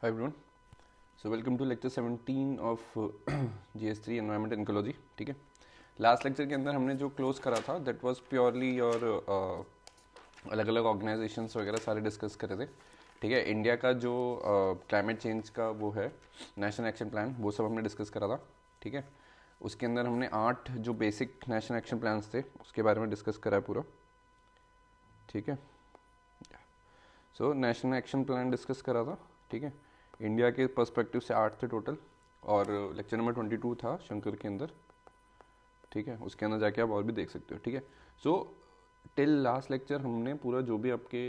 Hi everyone. So welcome to lecture 17 of GS3 Environment and Ecology. ठीक है, last lecture के अंदर हमने जो क्लोज करा था दैट वाज प्योरली और अलग अलग ऑर्गेनाइजेशंस वगैरह सारे डिस्कस करे थे. ठीक है, इंडिया का जो क्लाइमेट चेंज का वो है नेशनल एक्शन प्लान, वो सब हमने डिस्कस करा था. ठीक है, उसके अंदर हमने 8 जो बेसिक नेशनल एक्शन प्लान्स थे उसके बारे में डिस्कस करा है पूरा. ठीक है, so national action plan discuss करा था. ठीक है, इंडिया के पर्सपेक्टिव से 8 थे टोटल और लेक्चर नंबर 22 था शंकर के अंदर. ठीक है, उसके अंदर जाके आप और भी देख सकते हो. ठीक है, सो टिल लास्ट लेक्चर हमने पूरा जो भी आपके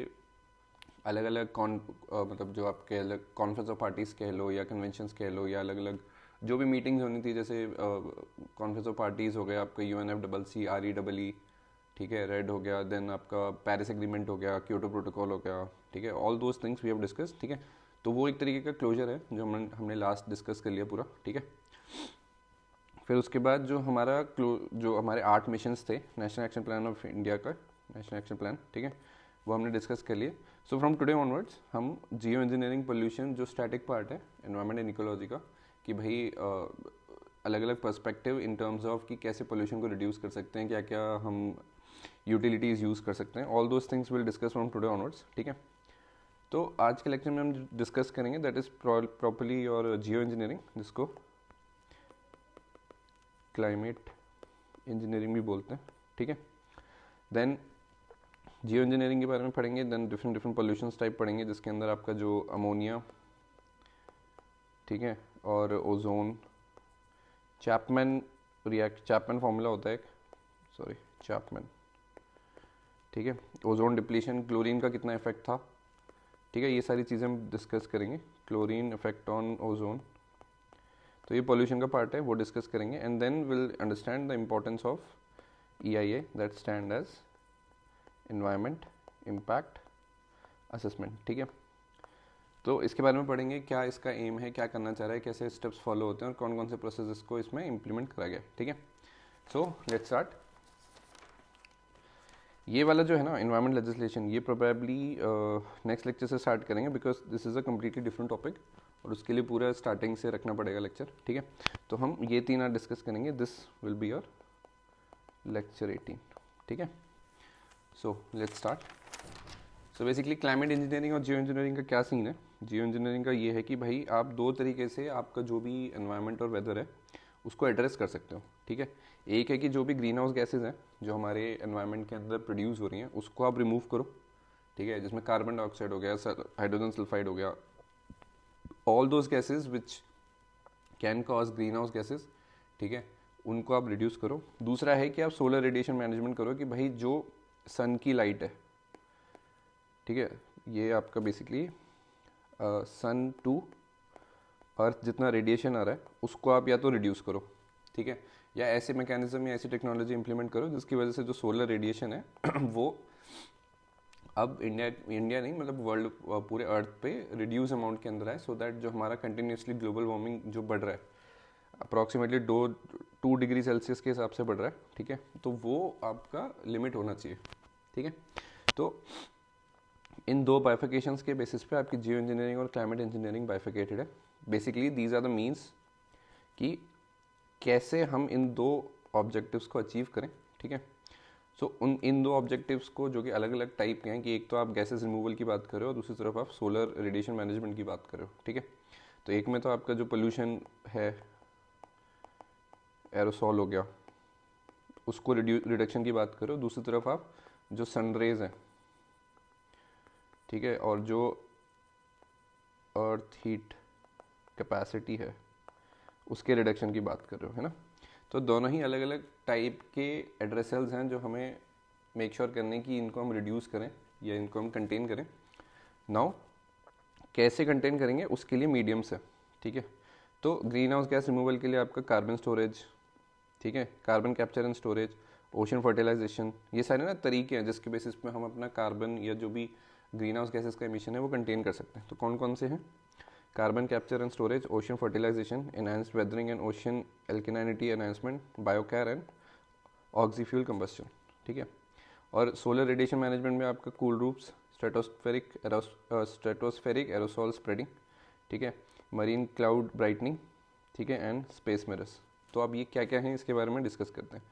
अलग अलग मतलब जो आपके अलग कॉन्फ्रेंस ऑफ पार्टीज़ कह लो या कन्वेंशंस कह लो या अलग अलग जो भी मीटिंग्स होनी थी, जैसे कॉन्फ्रेंस ऑफ पार्टीज़ हो गया आपका UNFCCC REEE. ठीक है, रेड हो गया, देन आपका पेरिस एग्रीमेंट हो गया, क्योटो प्रोटोकॉल हो गया. ठीक है, all those things we have discuss. ठीक है, तो वो एक तरीके का क्लोजर है जो हमने लास्ट डिस्कस कर लिया पूरा. ठीक है, फिर उसके बाद जो हमारे 8 मिशंस थे national action plan of India का, नेशनल एक्शन प्लान. ठीक है, वो हमने डिस्कस कर लिए. सो फ्रॉम टुडे ऑनवर्ड्स हम जियो इंजीनियरिंग पोल्यूशन जो स्टैटिक पार्ट है एनवायरमेंट एंड इकोलॉजी का, कि भाई अलग अलग पर्सपेक्टिव इन टर्म्स ऑफ कि कैसे पोल्यूशन को रिड्यूस कर सकते हैं, क्या क्या हम यूटिलिटीज़ यूज़ कर सकते हैं, all those things will discuss from today onwards. ठीक है, तो आज के लेक्चर में हम डिस्कस करेंगे दैट इज़ प्रॉपर्ली और जियो इंजीनियरिंग, जिसको क्लाइमेट इंजीनियरिंग भी बोलते हैं. ठीक है, देन जियो इंजीनियरिंग के बारे में पढ़ेंगे, then different different pollution type पढ़ेंगे, जिसके अंदर आपका जो अमोनिया, ठीक है, और ओजोन, चैपमैन फॉर्मूला होता है एक, सॉरी चैपमैन. ठीक है, ओजोन डिप्लीशन, क्लोरीन का कितना इफेक्ट था. ठीक है, ये सारी चीज़ें हम डिस्कस करेंगे. क्लोरीन इफेक्ट ऑन ओजोन, तो ये पोल्यूशन का पार्ट है, वो डिस्कस करेंगे. And then will understand the importance of EIA that stand as environment impact assessment. ठीक है, तो इसके बारे में पढ़ेंगे, क्या इसका एम है, क्या करना चाह रहा है, कैसे स्टेप्स फॉलो होते हैं और कौन कौन से प्रोसेस इसको इसमें इम्प्लीमेंट करा गया. ठीक है, सो लेट्स स्टार्ट. ये वाला जो है ना इन्वायरमेंट लेजिस्लेशन, ये प्रोबेबली नेक्स्ट लेक्चर से स्टार्ट करेंगे because this is a completely different topic और उसके लिए पूरा स्टार्टिंग से रखना पड़ेगा लेक्चर. ठीक है, तो हम ये 3 आज डिस्कस करेंगे. This will be your lecture 18. ठीक है, so let's start. So basically climate engineering और जियो इंजीनियरिंग का क्या सीन है. जियो इंजीनियरिंग का ये है कि भाई आप 2 तरीके से आपका जो भी एनवायरनमेंट और वेदर है उसको एड्रेस कर सकते हो. ठीक है, एक है कि जो भी ग्रीन हाउस गैसेज हैं जो हमारे एनवायरनमेंट के अंदर प्रोड्यूस हो रही हैं उसको आप रिमूव करो. ठीक है, जिसमें कार्बन डाइऑक्साइड हो गया, हाइड्रोजन सल्फाइड हो गया, all those gases which can cause green house gases. ठीक है, उनको आप रिड्यूस करो. दूसरा है कि आप सोलर रेडिएशन मैनेजमेंट करो, कि भाई जो सन की लाइट है, ठीक है, ये आपका बेसिकली सन टू अर्थ जितना रेडिएशन आ रहा है उसको आप या तो रिड्यूस करो. ठीक है, या ऐसे मैकेनिज्म या ऐसी टेक्नोलॉजी इंप्लीमेंट करो जिसकी वजह से जो सोलर रेडिएशन है वो अब इंडिया नहीं मतलब वर्ल्ड पूरे अर्थ पे रिड्यूस अमाउंट के अंदर है, सो दैट जो हमारा कंटिन्यूसली ग्लोबल वार्मिंग जो बढ़ रहा है अप्रॉक्सीमेटली 2 डिग्री सेल्सियस के हिसाब से बढ़ रहा है. ठीक है, तो वो आपका लिमिट होना चाहिए. ठीक है, तो इन 2 बाइफिकेशंस के बेसिस पे आपकी जियो इंजीनियरिंग और क्लाइमेट इंजीनियरिंग बाइफिकेटेड है. Basically these are the means कि कैसे हम इन 2 ऑब्जेक्टिव्स को अचीव करें. ठीक है, सो इन 2 ऑब्जेक्टिव्स को जो कि अलग अलग टाइप के हैं, कि एक तो आप गैसेस रिमूवल की बात कर रहे हो और दूसरी तरफ आप सोलर रेडिएशन मैनेजमेंट की बात कर रहे हो. ठीक है, तो एक में तो आपका जो पोल्यूशन है एरोसॉल हो गया उसको रिडक्शन की बात करो, दूसरी तरफ आप जो सनरेज हैं, ठीक है, और जो अर्थ हीट कैपेसिटी है उसके रिडक्शन की बात कर रहे हो, है ना. तो दोनों ही अलग अलग टाइप के एड्रेसल्स हैं जो हमें मेक श्योर करने की इनको हम रिड्यूस करें या इनको हम कंटेन करें. नाउ कैसे कंटेन करेंगे उसके लिए मीडियम्स है. ठीक है, तो ग्रीन हाउस गैस रिमूवल के लिए आपका कार्बन स्टोरेज, ठीक है, carbon capture and storage, ocean fertilisation, ये सारे ना तरीके हैं जिसके बेसिस पे हम अपना कार्बन या जो भी ग्रीन हाउस गैसेस का एमिशन है वो कंटेन कर सकते हैं. तो कौन कौन से हैं? Carbon capture and storage, ocean fertilisation, enhanced weathering and ocean alkalinity enhancement, biochar and oxyfuel combustion. ठीक है, और सोलर रेडिएशन मैनेजमेंट में आपका cool roofs, stratospheric aerosol spreading. ठीक है, मरीन क्लाउड ब्राइटनिंग, ठीक है, एंड स्पेस मिरर्स। तो अब ये क्या क्या हैं इसके बारे में डिस्कस करते हैं।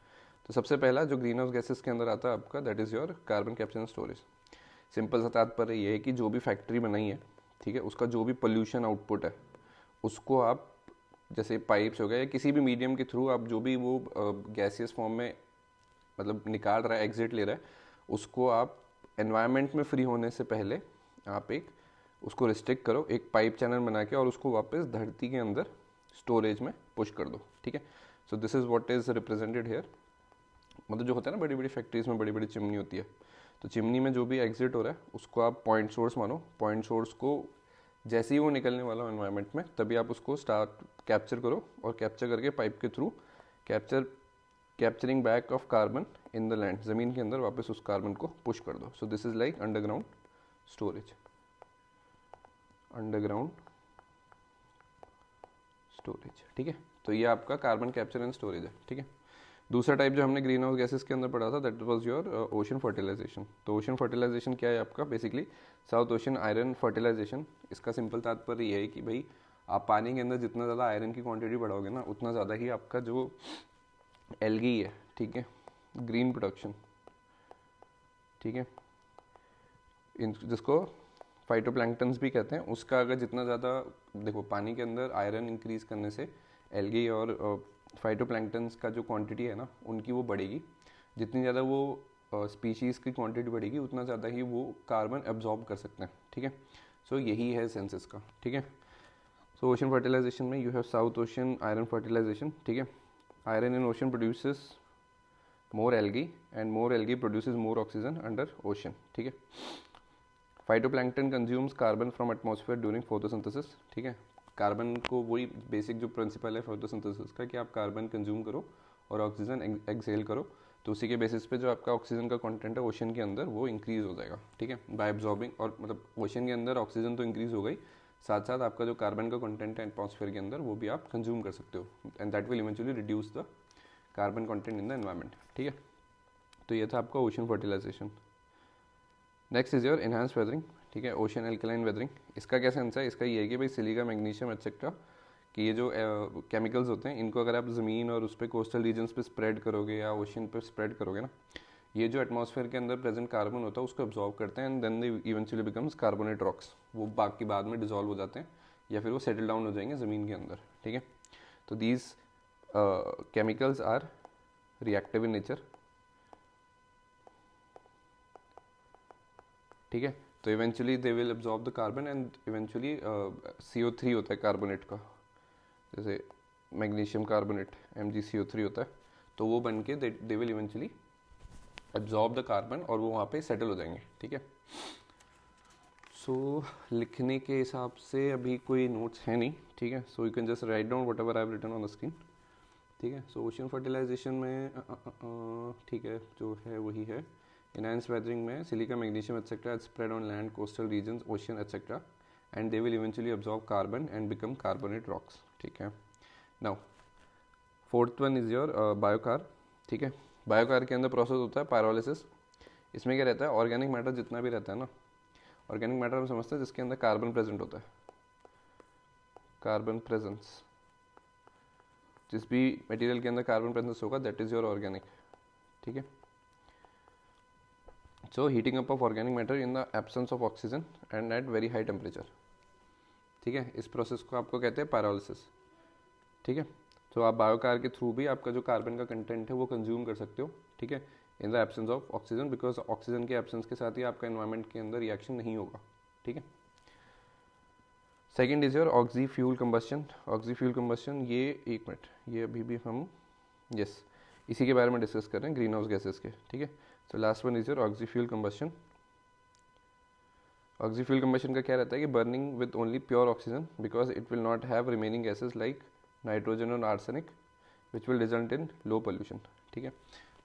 तो सबसे पहला जो ग्रीन हाउस गैसेस के अंदर आता है आपका, that is your carbon capture and storage. Simple सा तात्पर्य ये है कि जो भी फैक्ट्री बनाई है, ठीक है, उसका जो भी पोल्यूशन आउटपुट है उसको आप जैसे पाइप्स हो गए या किसी भी मीडियम के थ्रू आप जो भी वो गैसियस फॉर्म में मतलब निकाल रहा है, एग्जिट ले रहा है, उसको आप एनवायरनमेंट में फ्री होने से पहले आप एक उसको रिस्ट्रिक्ट करो, एक पाइप चैनल बना के, और उसको वापस धरती के अंदर स्टोरेज में पुश कर दो। ठीक है, so this is what is represented here. मतलब जो होता है ना, बड़ी बड़ी फैक्ट्रीज में बड़ी बड़ी चिमनी होती है, तो चिमनी में जो भी एग्जिट हो रहा है उसको आप पॉइंट सोर्स मानो। पॉइंट सोर्स को जैसे ही वो निकलने वाला हो एनवायरनमेंट में, तभी आप उसको स्टार्ट कैप्चर करो, और कैप्चर करके पाइप के through capturing back of carbon in the land, ज़मीन के अंदर वापस उस कार्बन को पुश कर दो। सो this is like underground storage, underground storage. ठीक है, तो ये आपका कार्बन कैप्चर एंड स्टोरेज है। ठीक है, दूसरा टाइप जो हमने ग्रीन हाउस गैसेस के अंदर पढ़ा था, that was your ocean fertilisation. तो ओशन फर्टिलाइजेशन क्या है आपका, basically south ocean iron fertilisation. इसका सिंपल तात्पर्य ये है कि भाई आप पानी के अंदर जितना ज़्यादा आयरन की क्वांटिटी बढ़ाओगे ना, उतना ज़्यादा ही आपका जो एल्गी है, ठीक है, ग्रीन प्रोडक्शन, ठीक है, जिसको फाइटोप्लैंक्टन्स भी कहते हैं, उसका अगर जितना ज़्यादा, देखो पानी के अंदर आयरन इंक्रीज करने से एल्गी और फाइटोप्लैंक्टन्स का जो क्वांटिटी है ना उनकी वो बढ़ेगी। जितनी ज़्यादा वो स्पीशीज़ की क्वांटिटी बढ़ेगी उतना ज़्यादा ही वो कार्बन एब्जॉर्ब कर सकते हैं। ठीक है, सो यही है सेंस इसका। ठीक है, सो ओशन फर्टिलाइजेशन में you have south ocean iron fertilisation. ठीक है, iron in ocean produces more algae and more algae produces more oxygen under ocean. ठीक है, phytoplankton consumes carbon from atmosphere during photosynthesis. ठीक है, कार्बन को वही basic जो प्रिंसिपल है फोटोसिंथेसिस का कि आप कार्बन कंज्यूम करो और ऑक्सीजन एक्सहेल करो, तो उसी के बेसिस पे जो आपका ऑक्सीजन का कंटेंट है ओशन के अंदर वो इंक्रीज हो जाएगा। ठीक है, बाय एब्जॉर्बिंग, और मतलब ओशन के अंदर ऑक्सीजन तो इंक्रीज हो गई, साथ साथ आपका जो कार्बन का कंटेंट है एटमॉस्फेयर के अंदर वो भी आप कंज्यूम कर सकते हो, and that will eventually reduce the carbon content in the environment. ठीक है, तो ये था आपका ocean fertilisation. Next is your enhance weathering. ठीक है, ओशन एल्कलाइन वेदरिंग। इसका क्या सेंस है, इसका ये है कि भाई सिलिका, मैग्नीशियम एक्सेट्रा कि ये जो केमिकल्स होते हैं, इनको अगर आप ज़मीन और उस पर कोस्टल रीजन्स पे स्प्रेड करोगे या ओशन पे स्प्रेड करोगे ना, ये जो एटमॉस्फेयर के अंदर प्रेजेंट कार्बन होता है उसको एब्जॉर्ब करते हैं, and then they eventually becomes carbonate rocks. वो बाकी बाद में डिजोल्व हो जाते हैं या फिर वो सेटल डाउन हो जाएंगे ज़मीन के अंदर। ठीक है, तो these chemicals are reactive in nature. ठीक है, तो eventually they will absorb the carbon and eventually CO3 होता है कार्बोनेट का, जैसे मैग्नीशियम कार्बोनेट MgCO3 होता है, तो वो बन के they will eventually absorb the carbon और वो वहाँ पे सेटल हो जाएंगे। ठीक है, सो लिखने के हिसाब से अभी कोई नोट्स है नहीं। ठीक है, so you can just write down whatever I have written on the screen. ठीक है, सो ओशन फर्टिलाइजेशन में ठीक है जो है वही है। Enhanced weathering में silica, magnesium etcetera spread on land, coastal regions, ocean etc. and they will eventually absorb carbon and become carbonate rocks. ठीक है, now fourth one is your बायोकार। ठीक है, बायोकार के अंदर प्रोसेस होता है पायरोलिसिस। इसमें क्या रहता है, ऑर्गेनिक मैटर जितना भी रहता है ना, ऑर्गेनिक मैटर हम समझते हैं जिसके अंदर कार्बन प्रेजेंट होता है, कार्बन प्रेजेंस, जिस भी मटेरियल के अंदर कार्बन प्रेजेंस होगा दैट इज योर ऑर्गेनिक। ठीक है, so heating up of organic matter in the absence of oxygen and at very high temperature। ठीक है, इस प्रोसेस को आपको कहते हैं पायरोलिसिस। ठीक है, तो आप बायोकार के थ्रू भी आपका जो कार्बन का कंटेंट है वो कंज्यूम कर सकते हो। ठीक है, in the absence of oxygen, because oxygen के एब्सेंस के साथ ही आपका एनवायरनमेंट के अंदर रिएक्शन नहीं होगा। ठीक है, second is your oxy fuel combustion. Oxy fuel combustion, ये एक मिनट, ये अभी भी हम यस इसी के बारे में डिस्कस कर रहे हैं, ग्रीन हाउस गैसेस के। ठीक है, so last one is your oxy-fuel combustion। oxy-fuel combustion का क्या रहता है कि burning with only pure oxygen because it will not have remaining gases like nitrogen और arsenic which will result in low pollution। ठीक है,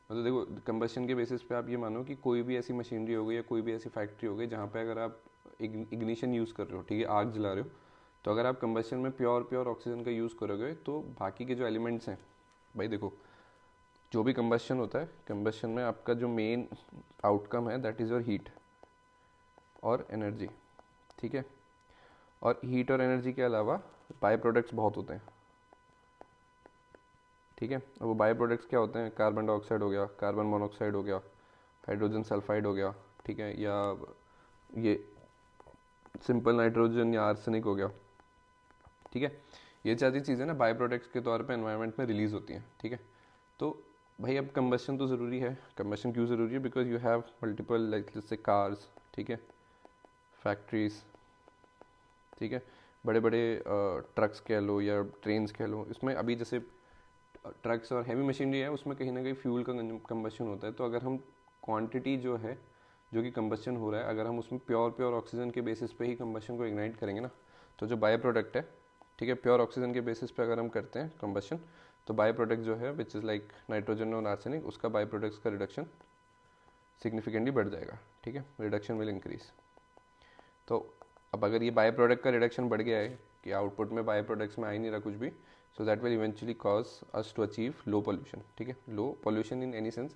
मतलब देखो कंबस्शन के बेसिस पे आप ये मानो कि कोई भी ऐसी मशीनरी हो गई या कोई भी ऐसी फैक्ट्री हो गई जहाँ पे अगर आप इग्निशन यूज़ कर रहे हो, ठीक है, आग जला रहे हो, तो अगर आप कंबस्शन में प्योर ऑक्सीजन का यूज़ करोगे तो बाकी के जो एलिमेंट्स हैं, भाई देखो जो भी कंबस्शन होता है, कंबस्शन में आपका जो मेन आउटकम है दैट इज़ योर हीट और एनर्जी। ठीक है, और हीट और एनर्जी के अलावा बाय प्रोडक्ट्स बहुत होते हैं, ठीक है। अब वो बाय प्रोडक्ट्स क्या होते हैं, कार्बन डाइऑक्साइड हो गया, कार्बन मोनोऑक्साइड हो गया, हाइड्रोजन सल्फाइड हो गया, ठीक है, या ये सिंपल नाइट्रोजन या आर्सेनिक हो गया, ठीक है। ये सारी चीज़ें ना बाय प्रोडक्ट्स के तौर पे एनवायरनमेंट में रिलीज होती हैं, ठीक है। तो भाई अब कंबस्शन तो ज़रूरी है। कंबस्शन क्यों ज़रूरी है? Because you have multiple like जैसे कार्स, ठीक है, फैक्ट्रीज, ठीक है, बड़े बड़े ट्रक्स कह लो या ट्रेन्स कह लो। इसमें अभी जैसे ट्रक्स और हैवी मशीनरी है, उसमें कहीं ना कहीं फ्यूल का कंबस्शन होता है। तो अगर हम क्वांटिटी जो है, जो कि कंबस्शन हो रहा है, अगर हम उसमें प्योर ऑक्सीजन के बेसिस पे ही कंबस्शन को इग्नाइट करेंगे ना, तो जो बाय प्रोडक्ट है, ठीक है, प्योर ऑक्सीजन के बेसिस पे अगर हम करते हैं कंबस्शन, तो बाय प्रोडक्ट जो है विच इज़ लाइक नाइट्रोजन और आर्सेनिक, उसका बाय प्रोडक्ट्स का रिडक्शन सिग्निफिकेंटली बढ़ जाएगा, ठीक है, रिडक्शन विल इंक्रीज। तो अब अगर ये बाय प्रोडक्ट का रिडक्शन बढ़ गया है कि आउटपुट में बाय प्रोडक्ट्स में आ ही नहीं रहा कुछ भी, so that will eventually cause us to achieve low pollution, ठीक है। Low pollution in any sense,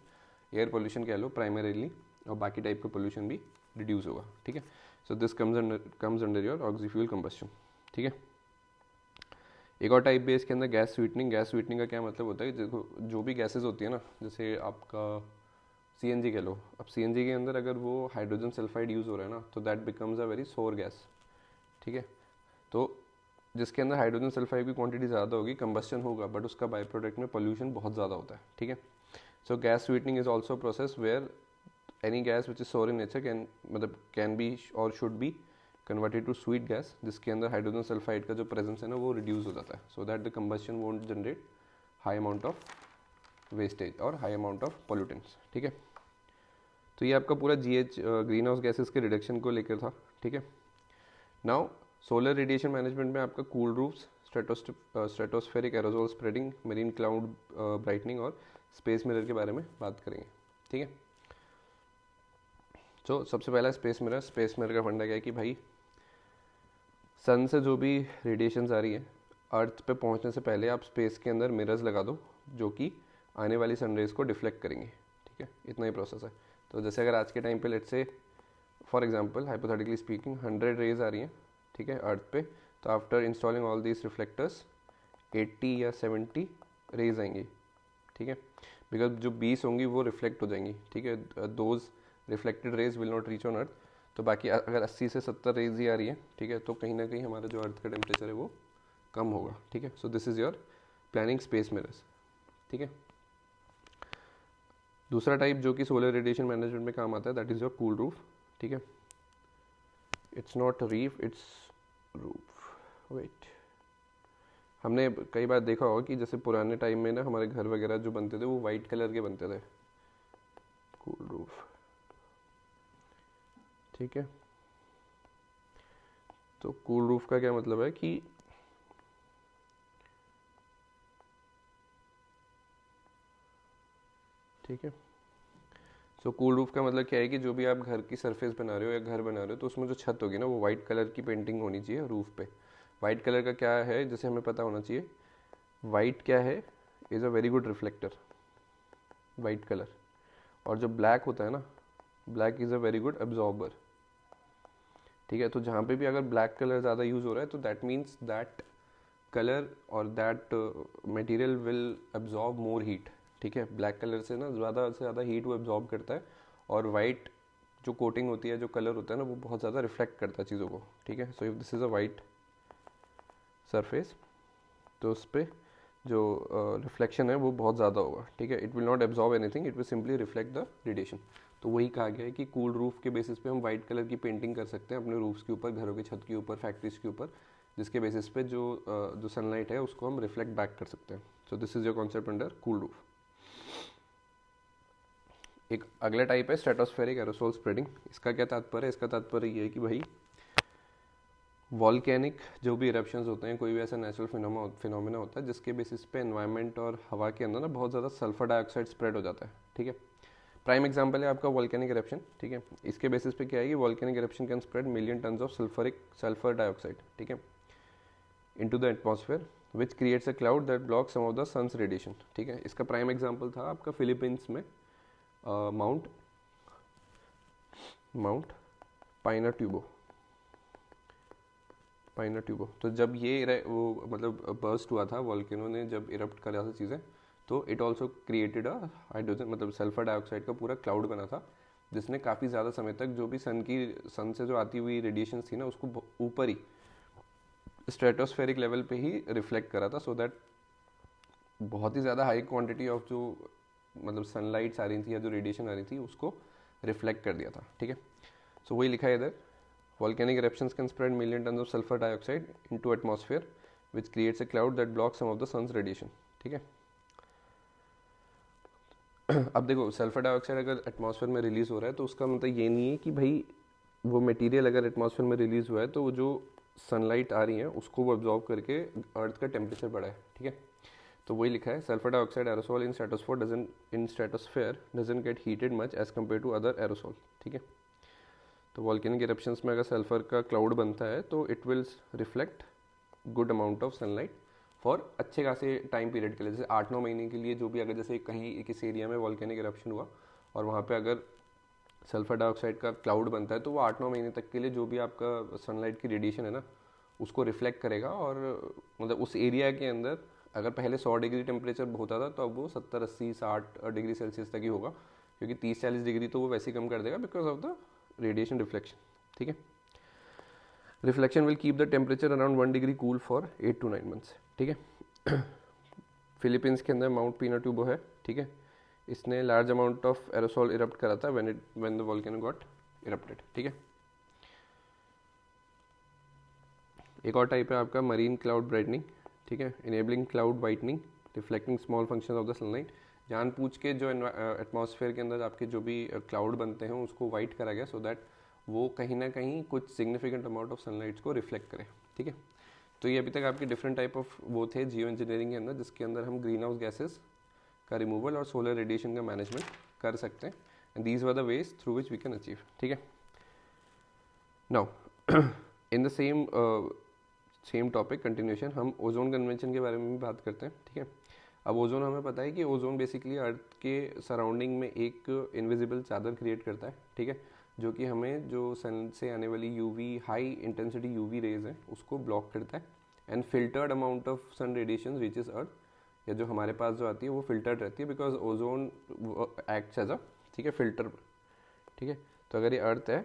air pollution कह लो प्राइमरीली, और बाकी टाइप का पोल्यूशन भी रिड्यूस होगा, ठीक है। So this comes under your oxyfuel combustion, ठीक है। एक और टाइप भी है इसके अंदर, गैस स्वीटनिंग। गैस स्वीटनिंग का क्या मतलब होता है? देखो, जो भी गैसेज होती है ना, जैसे आपका सीएनजी कह लो, अब सीएनजी के अंदर अगर वो हाइड्रोजन सल्फाइड यूज़ हो रहा है ना, तो दैट बिकम्स अ वेरी सोर गैस, ठीक है। तो जिसके अंदर हाइड्रोजन सल्फाइड की क्वांटिटी ज़्यादा होगी, कंबस्शन होगा, बट उसका बाय प्रोडक्ट में पोल्यूशन बहुत ज़्यादा होता है, ठीक है। So gas sweetening is also process where any gas which is sour in nature can be और should be converted to sweet gas, जिसके अंदर हाइड्रोजन सल्फाइड का जो प्रेजेंस है ना, वो रिड्यूस हो जाता है, so that the combustion won't generate high amount of wastage और हाई अमाउंट ऑफ पोल्यूटेंट्स, ठीक है। तो ये आपका पूरा GH ग्रीन हाउस गैसेस के रिडक्शन को लेकर था, ठीक है। नाउ सोलर रेडिएशन मैनेजमेंट में आपका cool roofs, stratospheric aerosol spreading, marine cloud brightening और स्पेस मिरर के बारे में बात करेंगे, ठीक है। तो सबसे पहला स्पेस मिरर। स्पेस मिरर का फंडा क्या है कि भाई सन से जो भी रेडिएशंस आ रही है, अर्थ पे पहुंचने से पहले आप स्पेस के अंदर मिरर्स लगा दो, जो कि आने वाली सनरेज को डिफ्लेक्ट करेंगे, ठीक है। इतना ही प्रोसेस है। तो जैसे अगर आज के टाइम पे let's say for example hypothetically speaking 100 rays आ रही हैं, ठीक है, अर्थ पे, तो after installing all these reflectors 80 या 70 रेज आएंगी, ठीक है। बिकॉज जो 20 होंगी वो रिफ्लेक्ट हो जाएंगी, ठीक है, those reflected raise will not reach on earth. तो बाकी अगर 80 से 70 रेज ही आ रही है, ठीक है, तो कहीं ना कहीं हमारा जो अर्थ का टेम्परेचर है वो कम होगा, ठीक है। So this is your planning space mirrors, ठीक है। दूसरा टाइप जो कि सोलर रेडिएशन मैनेजमेंट में काम आता है, that is your cool roof, ठीक है। It's not reef, it's roof. Wait, हमने कई बार देखा होगा कि जैसे पुराने टाइम में ना हमारे घर वगैरह जो बनते थे वो वाइट कलर के बनते थे, कूल रूफ, ठीक है। तो कूल रूफ का क्या मतलब है कि ठीक है, सो कूल रूफ का मतलब क्या है कि जो भी आप घर की सरफेस बना रहे हो या घर बना रहे हो, तो उसमें जो छत होगी ना, वो वाइट कलर की पेंटिंग होनी चाहिए रूफ पे। वाइट कलर का क्या है, जैसे हमें पता होना चाहिए, वाइट क्या है, is a very good reflector, white colour. और जो ब्लैक होता है ना, black is a very good absorber, ठीक है। तो जहाँ पे भी अगर ब्लैक कलर ज़्यादा यूज़ हो रहा है, तो दैट मीन्स दैट कलर और that material will absorb more heat, ठीक है। ब्लैक कलर से ना ज़्यादा से ज़्यादा हीट वो एब्जॉर्ब करता है, और वाइट जो कोटिंग होती है, जो कलर होता है ना, वो बहुत ज़्यादा रिफ्लेक्ट करता है चीज़ों को, ठीक है। So if this is a white surface, तो उस पर जो रिफ्लेक्शन है वो बहुत ज़्यादा होगा, ठीक है। It will not absorb anything, it will simply reflect the radiation. तो वही कहा गया है कि कूल रूफ के बेसिस पे हम वाइट कलर की पेंटिंग कर सकते हैं अपने रूफ्स के ऊपर, घरों की छत के ऊपर, फैक्ट्रीज के ऊपर, जिसके बेसिस पे जो सनलाइट है उसको हम रिफ्लेक्ट बैक कर सकते हैं। So this is your concept under cool roof. एक अगला टाइप है स्ट्रेटोस्फेरिक एरोसोल स्प्रेडिंग। इसका क्या तात्पर्य है? इसका तात्पर्य ये है कि भाई वॉल्केनिक जो भी इरप्शंस होते हैं, कोई भी ऐसा नेचुरल फिनोमेना होता है जिसके बेसिस पे एनवायरनमेंट और हवा के अंदर ना बहुत ज़्यादा सल्फर डाइऑक्साइड स्प्रेड हो जाता है, ठीक है। प्राइम एग्जांपल है आपका वॉल्केनिक इरप्शन, ठीक है। इसके बेसिस पे क्या है कि volcanic eruption can spread million tons of sulphur dioxide, ठीक है, into the atmosphere which creates a cloud that block some of the sun's radiation, ठीक है। इसका प्राइम एग्जांपल था आपका फिलीपींस में माउंट पाइनाट्यूबो, पाइनाट्यूबो। तो जब ये वो मतलब बर्स्ट हुआ था, वॉल्केनो ने जब इरप्ट करा था चीज़ें, तो it also created a hydrogen मतलब सल्फर डाइऑक्साइड का पूरा क्लाउड बना था, जिसने काफ़ी ज़्यादा समय तक जो भी सन से जो आती हुई रेडिएशन थी ना, उसको ऊपर ही स्ट्रेटोस्फेरिक लेवल पे ही रिफ्लेक्ट करा था, सो दैट बहुत ही ज़्यादा हाई क्वांटिटी ऑफ जो मतलब सनलाइट्स आ रही थी या जो रेडिएशन आ रही थी उसको रिफ्लेक्ट कर दिया था। ठीक है, सो वही लिखा है इधर, volcanic eruptions can spread million tons of sulfur dioxide into atmosphere which creates a cloud that blocks some of the sun's radiation। ठीक है, अब देखो सल्फर डाइऑक्साइड अगर एटमॉस्फेयर में रिलीज हो रहा है तो उसका मतलब ये नहीं है कि भाई वो मटेरियल अगर एटमॉस्फेयर में रिलीज हुआ है तो वो जो सनलाइट आ रही है उसको वो अब्जॉर्ब करके अर्थ का टेम्परेचर बढ़ा है। ठीक है, तो वही लिखा है, sulphur dioxide aerosol in stratosphere doesn't get heated much as compare to other aerosol. ठीक है, तो वॉल्केनिक इरप्शंस में अगर सल्फर का क्लाउड बनता है तो it will reflect good amount of sunlight for अच्छे खासे टाइम पीरियड के लिए, जैसे 8-9 महीने के लिए। जो भी अगर जैसे कहीं किसी एरिया में वॉल्केनिक इरप्शन हुआ और वहाँ पे अगर सल्फर डाइऑक्साइड का क्लाउड बनता है तो वो 8-9 महीने तक के लिए जो भी आपका सनलाइट की रेडिएशन है ना उसको रिफ्लेक्ट करेगा। और मतलब उस एरिया के अंदर अगर पहले 100 डिग्री टेम्परेचर होता था तो अब वो 70, 80, 60 डिग्री सेल्सियस तक ही होगा, क्योंकि 30-40 डिग्री तो वो वैसे ही कम कर देगा because of the radiation reflection. ठीक है, reflection will keep the temperature around 1 degree cool for 8 to 9 months। ठीक है, फिलीपींस के अंदर माउंट पिनाटुबो है। ठीक है, इसने large amount of aerosol erupt करा था when the volcano got erupted. ठीक है, एक और टाइप है आपका मरीन क्लाउड ब्राइटनिंग। ठीक है, enabling cloud whitening reflecting small function of the sunlight. जानबूझ के जो एटमॉस्फेयर के अंदर आपके जो भी क्लाउड बनते हैं उसको वाइट करा गया सो दैट वो कहीं ना कहीं कुछ सिग्निफिकेंट अमाउंट ऑफ सनलाइट्स को रिफ्लेक्ट करे। ठीक है, तो ये अभी तक आपके डिफरेंट टाइप ऑफ वो थे जियो इंजीनियरिंग के अंदर, जिसके अंदर हम ग्रीन हाउस गैसेस का रिमूवल और सोलर रेडिएशन का मैनेजमेंट कर सकते हैं, and these were the ways through which we can achieve. ठीक है, now in the same topic continuation हम ओजोन कन्वेंशन के बारे में भी बात करते हैं। ठीक है, अब ओजोन हमें पता है कि ओजोन बेसिकली अर्थ के सराउंडिंग में एक इनविजिबल चादर क्रिएट करता है। ठीक है, जो कि हमें जो सन से आने वाली UV high intensity UV rays है उसको ब्लॉक करता है, and filtered amount of sun radiation reaches earth, या जो हमारे पास जो आती है वो फिल्टर्ड रहती है because ozone acts as a ठीक है फिल्टर। ठीक है, तो अगर ये अर्थ है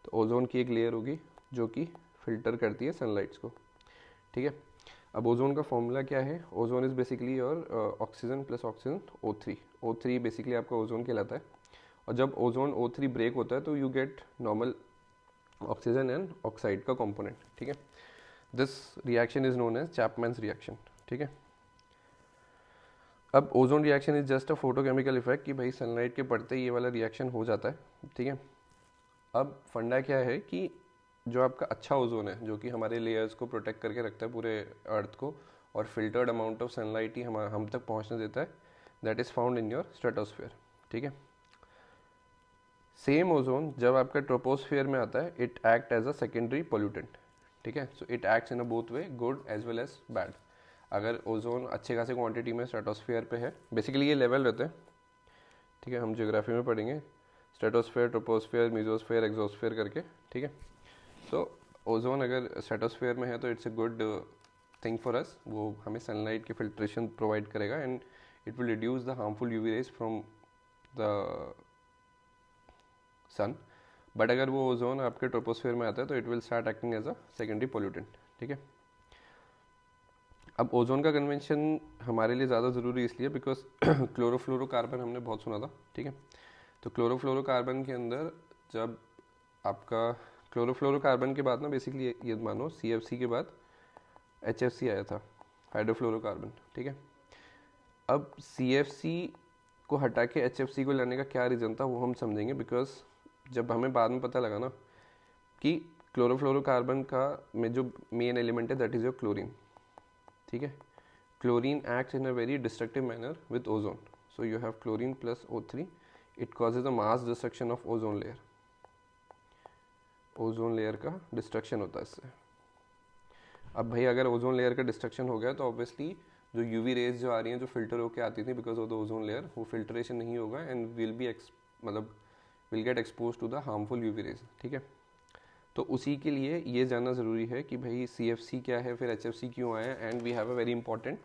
तो ओजोन की एक लेयर होगी जो कि फिल्टर करती है सनलाइट्स को। ठीक है, अब ओजोन का फॉर्मूला क्या है, ओजोन इज बेसिकली और oxygen plus oxygen O3। O3 basically आपका ओजोन कहलाता है, और जब ओजोन O3 ब्रेक होता है तो you get normal oxygen and oxide का कंपोनेंट। ठीक है, this reaction is known as Chapman's reaction. ठीक है, अब ozone reaction is just a photochemical effect कि भाई सनलाइट के पड़ते ही ये वाला रिएक्शन हो जाता है। ठीक है, अब फंडा क्या है कि जो आपका अच्छा ओजोन है जो कि हमारे लेयर्स को प्रोटेक्ट करके रखता है पूरे अर्थ को, और फिल्टर्ड अमाउंट ऑफ सनलाइट ही हम तक पहुंचने देता है, that is found in your stratosphere. ठीक है, सेम ओजोन जब आपका ट्रोपोस्फेयर में आता है it act as a secondary pollutant. ठीक है, so it acts in a both way, good as well as bad. अगर ओजोन अच्छे खासे क्वांटिटी में स्ट्रेटोस्फेयर पे है, बेसिकली ये लेवल रहते हैं। ठीक है, हम ज्योग्राफी में पढ़ेंगे स्ट्रेटोस्फेयर, ट्रोपोस्फेयर, मीजोस्फेयर, एक्सोस्फेयर करके। ठीक है, तो ओजोन अगर स्ट्रेटोस्फेयर में है तो it's a good thing for us, वो हमें सनलाइट की फिल्ट्रेशन प्रोवाइड करेगा and it will reduce the harmful UV rays from the sun. But अगर वो ओजोन आपके ट्रोपोस्फेयर में आता है तो it will start acting as a secondary pollutant. ठीक है, अब ओजोन का कन्वेंशन हमारे लिए ज़्यादा ज़रूरी इसलिए बिकॉज क्लोरोफ्लोरोकार्बन हमने बहुत सुना था। ठीक है, तो क्लोरोफ्लोरोकार्बन के अंदर जब आपका क्लोरोफ्लोरोकार्बन के बाद ना बेसिकली ये मानो CFC के बाद HFC आया था, हाइड्रोफ्लोरोकार्बन। ठीक है, अब CFC को हटा के HFC को लाने का क्या रीज़न था वो हम समझेंगे, बिकॉज जब हमें बाद में पता लगा ना कि क्लोरोफ्लोरोकार्बन का में जो मेन एलिमेंट है दैट इज़ योर क्लोरीन। ठीक है, chlorine acts in a very destructive manner with ozone, so you have chlorine plus O3, it causes a mass destruction of ozone layer. Ozone layer का destruction होता है इससे। अब भाई अगर ओजोन लेयर का डिस्ट्रक्शन हो गया तो ऑब्वियसली जो यूवी रेज जो आ रही हैं जो फिल्टर होकर आती थी because of the ozone layer, वो फिल्ट्रेशन नहीं होगा एंड विल बी मतलब will get expose to the harmful UV rays. ठीक है, तो उसी के लिए ये जानना ज़रूरी है कि भाई CFC क्या है, फिर HFC क्यों आया, and we have a very important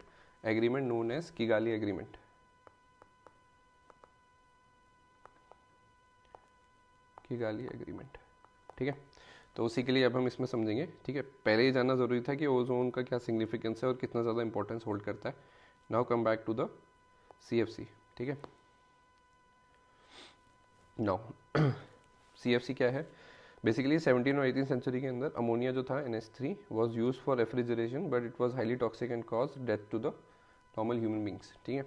agreement known as Kigali agreement. Kigali agreement, ठीक है। तो उसी के लिए अब हम इसमें समझेंगे, ठीक है। पहले ये जानना ज़रूरी था कि ओजोन का क्या सिग्निफिकेंस है और कितना ज़्यादा इंपॉर्टेंस होल्ड करता है। Now come back to the CFC, ठीक है। नाउ CFC क्या है? बेसिकली 17 और 18 सेंचुरी के अंदर अमोनिया जो था NH3 was used for refrigeration, but it was highly toxic and cause death to the normal human beings, ठीक है।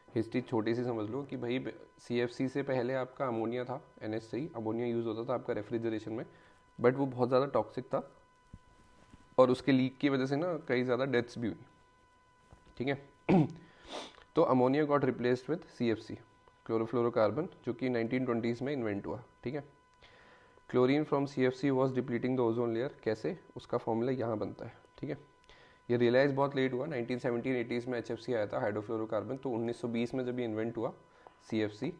हिस्ट्री छोटी सी समझ लो कि भाई CFC से पहले आपका अमोनिया था, NH3 अमोनिया यूज़ होता था आपका रेफ्रिजरेशन में, बट वो बहुत ज़्यादा टॉक्सिक था और उसके लीक की वजह से ना कई ज़्यादा डेथ्स भी हुई, ठीक है। तो ammonia got replaced with CFC, chlorofluorocarbon, जो कि 1920s में इन्वेंट हुआ, ठीक है। Chlorine from CFC was depleting the ozone layer. कैसे? उसका फॉर्मूला यहाँ बनता है, ठीक है। ये रियलाइज बहुत लेट हुआ, 1970-80s में HFC आया था, हाइड्रोफ्लोरोकार्बन। तो 1920 में जब ये इन्वेंट हुआ CFC,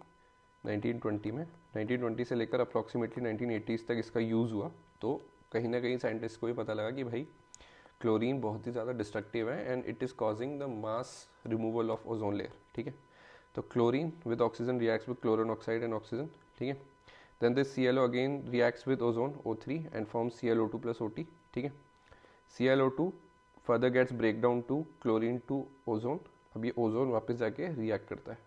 1920 में, 1920 से लेकर अप्रॉक्सीमेटली 1980s तक इसका यूज़ हुआ। तो कहीं ना कहीं साइंटिस्ट को ये पता लगा कि भाई क्लोरीन बहुत ही ज़्यादा डिस्ट्रक्टिव है and it is causing the mass removal of ozone layer, ठीक है। तो chlorine with oxygen reacts with chlorine oxide and oxygen, ठीक है। Then this ClO again reacts with ozone O3 and forms ClO2 plus OT, ठीक है। ClO2 further gets break down to chlorine to ozone. अब ये ozone वापस जाके react करता है।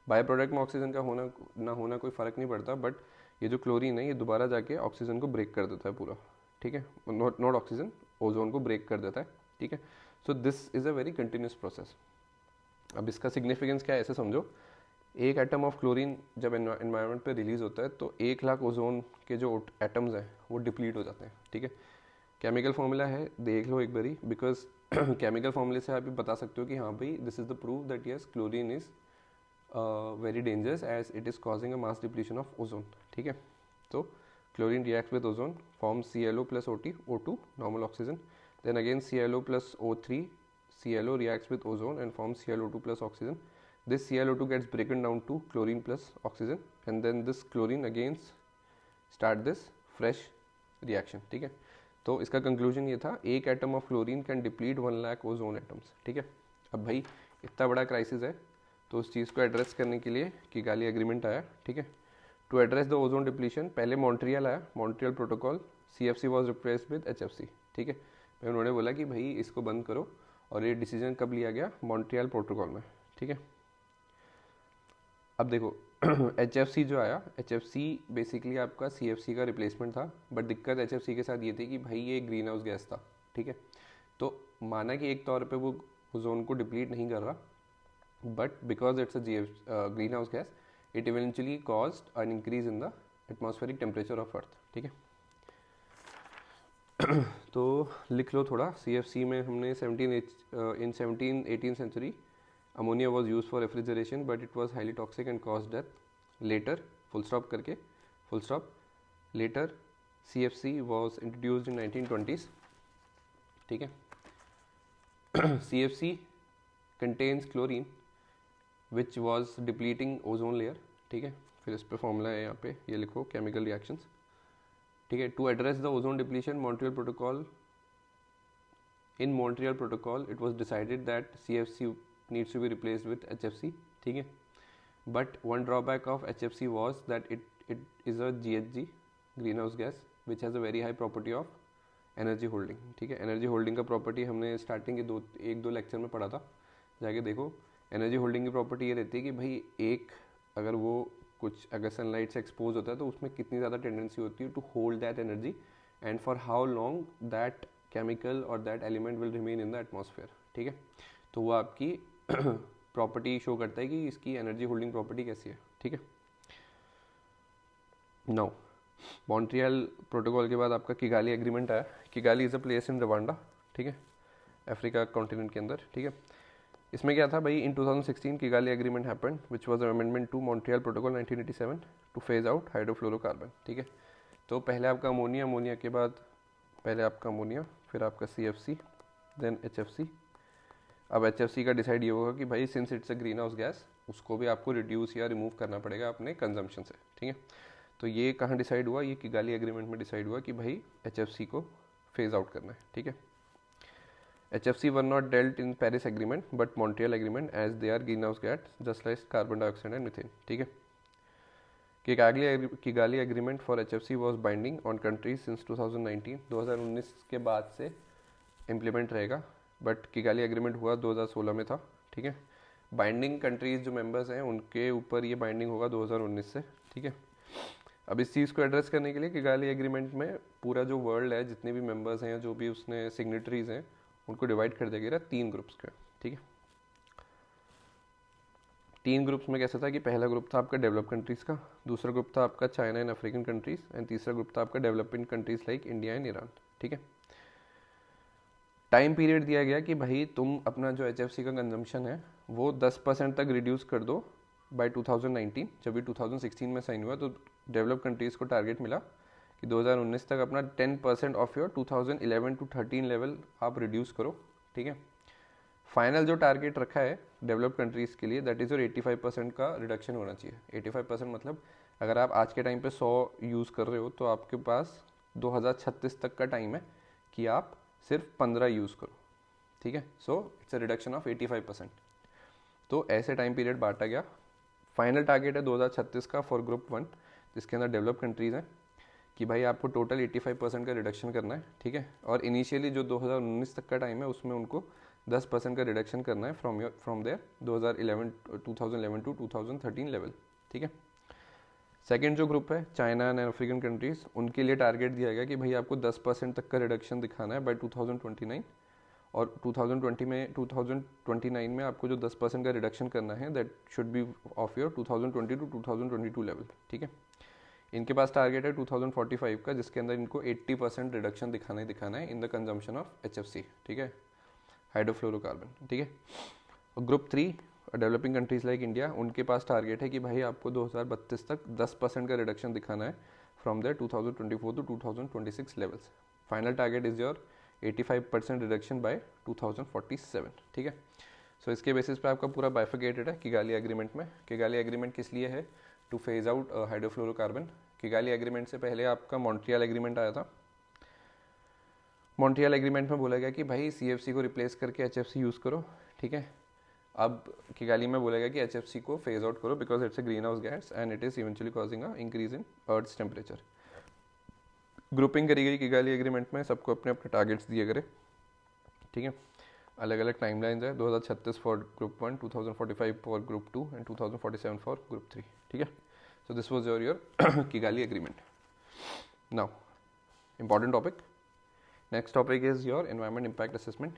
बाय प्रोडक्ट में ऑक्सीजन का होना ना होना कोई फ़र्क नहीं पड़ता, बट ये जो क्लोरीन है ये दोबारा जाके ऑक्सीजन को ब्रेक कर देता है पूरा, ठीक है। नॉट ऑक्सीजन, ओजोन को ब्रेक कर देता है, ठीक है। So this is a very continuous process. अब इसका सिग्निफिकेंस क्या है, ऐसे समझो, एक एटम ऑफ क्लोरीन जब एनवायरनमेंट पे रिलीज होता है तो 1,00,000 ओजोन के जो एटम्स हैं वो डिप्लीट हो जाते हैं, ठीक है। केमिकल फॉर्मूला है, देख लो एक बारी, बिकॉज केमिकल फॉर्मूले से आप भी बता सकते हो कि हाँ भाई this is the proof that yes chlorine is very dangerous as it is causing a mass depletion of ozone, ठीक है। तो chlorine reacts with ozone, form ClO plus OT, O2 normal oxygen, then again ClO plus O3, ClO reacts with ozone and forms ClO2 plus oxygen. This ClO2 gets broken down to chlorine plus oxygen and then this chlorine again start this fresh reaction, ठीक है। तो इसका conclusion ये था, एक atom of chlorine can deplete 1,00,000 ozone atoms, ठीक है। अब भाई इतना बड़ा क्राइसिस है तो उस चीज़ को एड्रेस करने के लिए किगाली एग्रीमेंट आया, ठीक है। To address the ozone depletion पहले मॉन्ट्रियल आया, Montreal protocol, CFC was replaced with HFC, ठीक है। फिर उन्होंने बोला कि भाई इसको बंद करो, और ये डिसीजन कब लिया गया? मॉन्ट्रियल प्रोटोकॉल में, ठीक है। अब देखो HFC जो आया, HFC बेसिकली आपका CFC का रिप्लेसमेंट था, बट दिक्कत HFC के साथ ये थी कि भाई ये ग्रीन हाउस गैस था, ठीक है। तो माना कि एक तौर पे वो ओजोन को डिप्लीट नहीं कर रहा, but because it's a green house gas it eventually caused an increase in the atmospheric temperature of earth, ठीक है। तो लिख लो थोड़ा, CFC में हमने in 17-18 century ammonia was use for refrigeration but it was highly toxic and cause death. Later full stop करके full stop, later CFC was introduced in 1920s, ठीक है। CFC contains chlorine which was depleting ozone layer, ठीक है। फिर इस पर formula है यहाँ पे, ये लिखो, केमिकल रिएक्शंस, ठीक है। To address the ozone depletion Montreal protocol, in Montreal protocol it was decided that CFC needs to be replaced with HFC, ठीक है। But one drawback of HFC was that it is a GHG, green house gas, which has a very high property of energy holding, ठीक है। Energy holding का property हमने starting के एक दो lecture में पढ़ा था, जाके देखो। एनर्जी होल्डिंग की प्रॉपर्टी ये रहती है कि भाई एक अगर वो कुछ अगर सनलाइट से एक्सपोज होता है तो उसमें कितनी ज़्यादा टेंडेंसी होती है to hold that energy and for how long that chemical और that element will remain in the atmosphere, ठीक है। तो वो आपकी प्रॉपर्टी शो करता है कि इसकी एनर्जी होल्डिंग प्रॉपर्टी कैसी है, ठीक है। नाउ मॉन्ट्रियल प्रोटोकॉल के बाद आपका किगाली एग्रीमेंट आया। Kigali is a place in Rwanda, ठीक है, अफ्रीका कॉन्टिनेंट के अंदर, ठीक है। इसमें क्या था भाई, in 2016 Kigali agreement happened which was amendment to Montreal protocol 1987 to phase out hydrofluorocarbon, ठीक है। तो पहले आपका अमोनिया, अमोनिया के बाद पहले आपका अमोनिया, फिर आपका CFC, देन HFC। अब HFC का डिसाइड ये होगा कि भाई since it's a green house gas उसको भी आपको रिड्यूस या रिमूव करना पड़ेगा अपने कंजम्पशन से, ठीक है। तो ये कहाँ डिसाइड हुआ, ये किगाली एग्रीमेंट में डिसाइड हुआ कि भाई HFC को फेज आउट करना है, ठीक है। HFC were not dealt in Paris agreement but Montreal agreement as they are green house gas just like carbon dioxide and methane, ठीक है। Kigali agreement for HFC was binding on countries since 2019, 2019 के बाद से implement रहेगा, but Kigali agreement हुआ 2016 में था, ठीक है। बाइंडिंग कंट्रीज जो मेंबर्स हैं उनके ऊपर ये बाइंडिंग होगा 2019 से, ठीक है। अब इस चीज़ को एड्रेस करने के लिए किगाली एग्रीमेंट में पूरा जो वर्ल्ड है, जितने भी मेंबर्स हैं, जो भी उसने सिग्नेटरीज हैं, उनको डिवाइड कर दिया गया 3 ग्रुप्स के, ठीक है। 3 ग्रुप्स में कैसा था कि पहला ग्रुप था आपका डेवलप कंट्रीज़ का, दूसरा ग्रुप था आपका China and African countries, and तीसरा ग्रुप था आपका developing countries like India and Iran, ठीक है। टाइम पीरियड दिया गया कि भाई तुम अपना जो HFC का कंजम्पशन है वो 10% तक रिड्यूस कर दो बाय 2019। जब भी 2016 में साइन हुआ तो डेवलप कंट्रीज़ को टारगेट मिला कि 2019 तक अपना 10% ऑफ योर 2011 to 13 लेवल आप रिड्यूस करो, ठीक है। फाइनल जो टारगेट रखा है डेवलप कंट्रीज़ के लिए दैट इज़ योर 85% का रिडक्शन होना चाहिए। 85% मतलब अगर आप आज के टाइम पे 100 यूज़ कर रहे हो तो आपके पास 2036 तक का टाइम है कि आप सिर्फ 15 यूज़ करो, ठीक है। So it's a reduction of 85%। तो ऐसे टाइम पीरियड बांटा गया। फाइनल टारगेट है 2036 का फॉर ग्रुप 1, जिसके अंदर डेवलप कंट्रीज़ हैं, कि भाई आपको टोटल 85% का रिडक्शन करना है, ठीक है। और इनिशियली जो 2019 तक का टाइम है उसमें उनको 10% का रिडक्शन करना है फ्रॉम देयर 2011 टू 2013 लेवल, ठीक है। सेकेंड जो ग्रुप है चाइना एंड अफ्रीकन कंट्रीज़, उनके लिए टारगेट दिया गया कि भाई आपको 10% तक का रिडक्शन दिखाना है बाय 2029, और 2029 में आपको जो 10% का रिडक्शन करना है that should be of your 2020 to 2022 level, ठीक है। इनके पास टारगेट है 2045 का, जिसके अंदर इनको 80% रिडक्शन दिखाना है in the consumption of HFC, ठीक है, हाइड्रोफ्लोरोकार्बन, ठीक है। और group 3 developing countries like India, उनके पास टारगेट है कि भाई आपको 2032 तक 10% का रिडक्शन दिखाना है from there 2024 to 2026 levels. Final target is your 85% reduction by 2047, ठीक है। सो इसके बेसिस पे आपका पूरा बाइफिकेटेड है किगाली एग्रीमेंट में। किगाली एग्रीमेंट किस लिए है? To phase out hydrofluorocarbon. Kigali agreement से पहले आपका मॉन्ट्रियल एग्रीमेंट आया था। मॉन्ट्रियल एग्रीमेंट में बोला गया कि भाई CFC को रिप्लेस करके HFC यूज़ करो, ठीक है। अब किगाली में बोला गया कि HFC को फेज आउट करो because it's a green house gas and it is eventually causing a increase in earth's temperature. Grouping करी गई किगाली एग्रीमेंट में, सबको अपने अपने टारगेट्स दिए गए, ठीक है। अलग अलग टाइमलाइंस है, 2036 for group 1, 2045 for group 2 and 2047 for group 3, ठीक है। So this was your Kigali agreement. Now important topic, next topic is your environment impact assessment,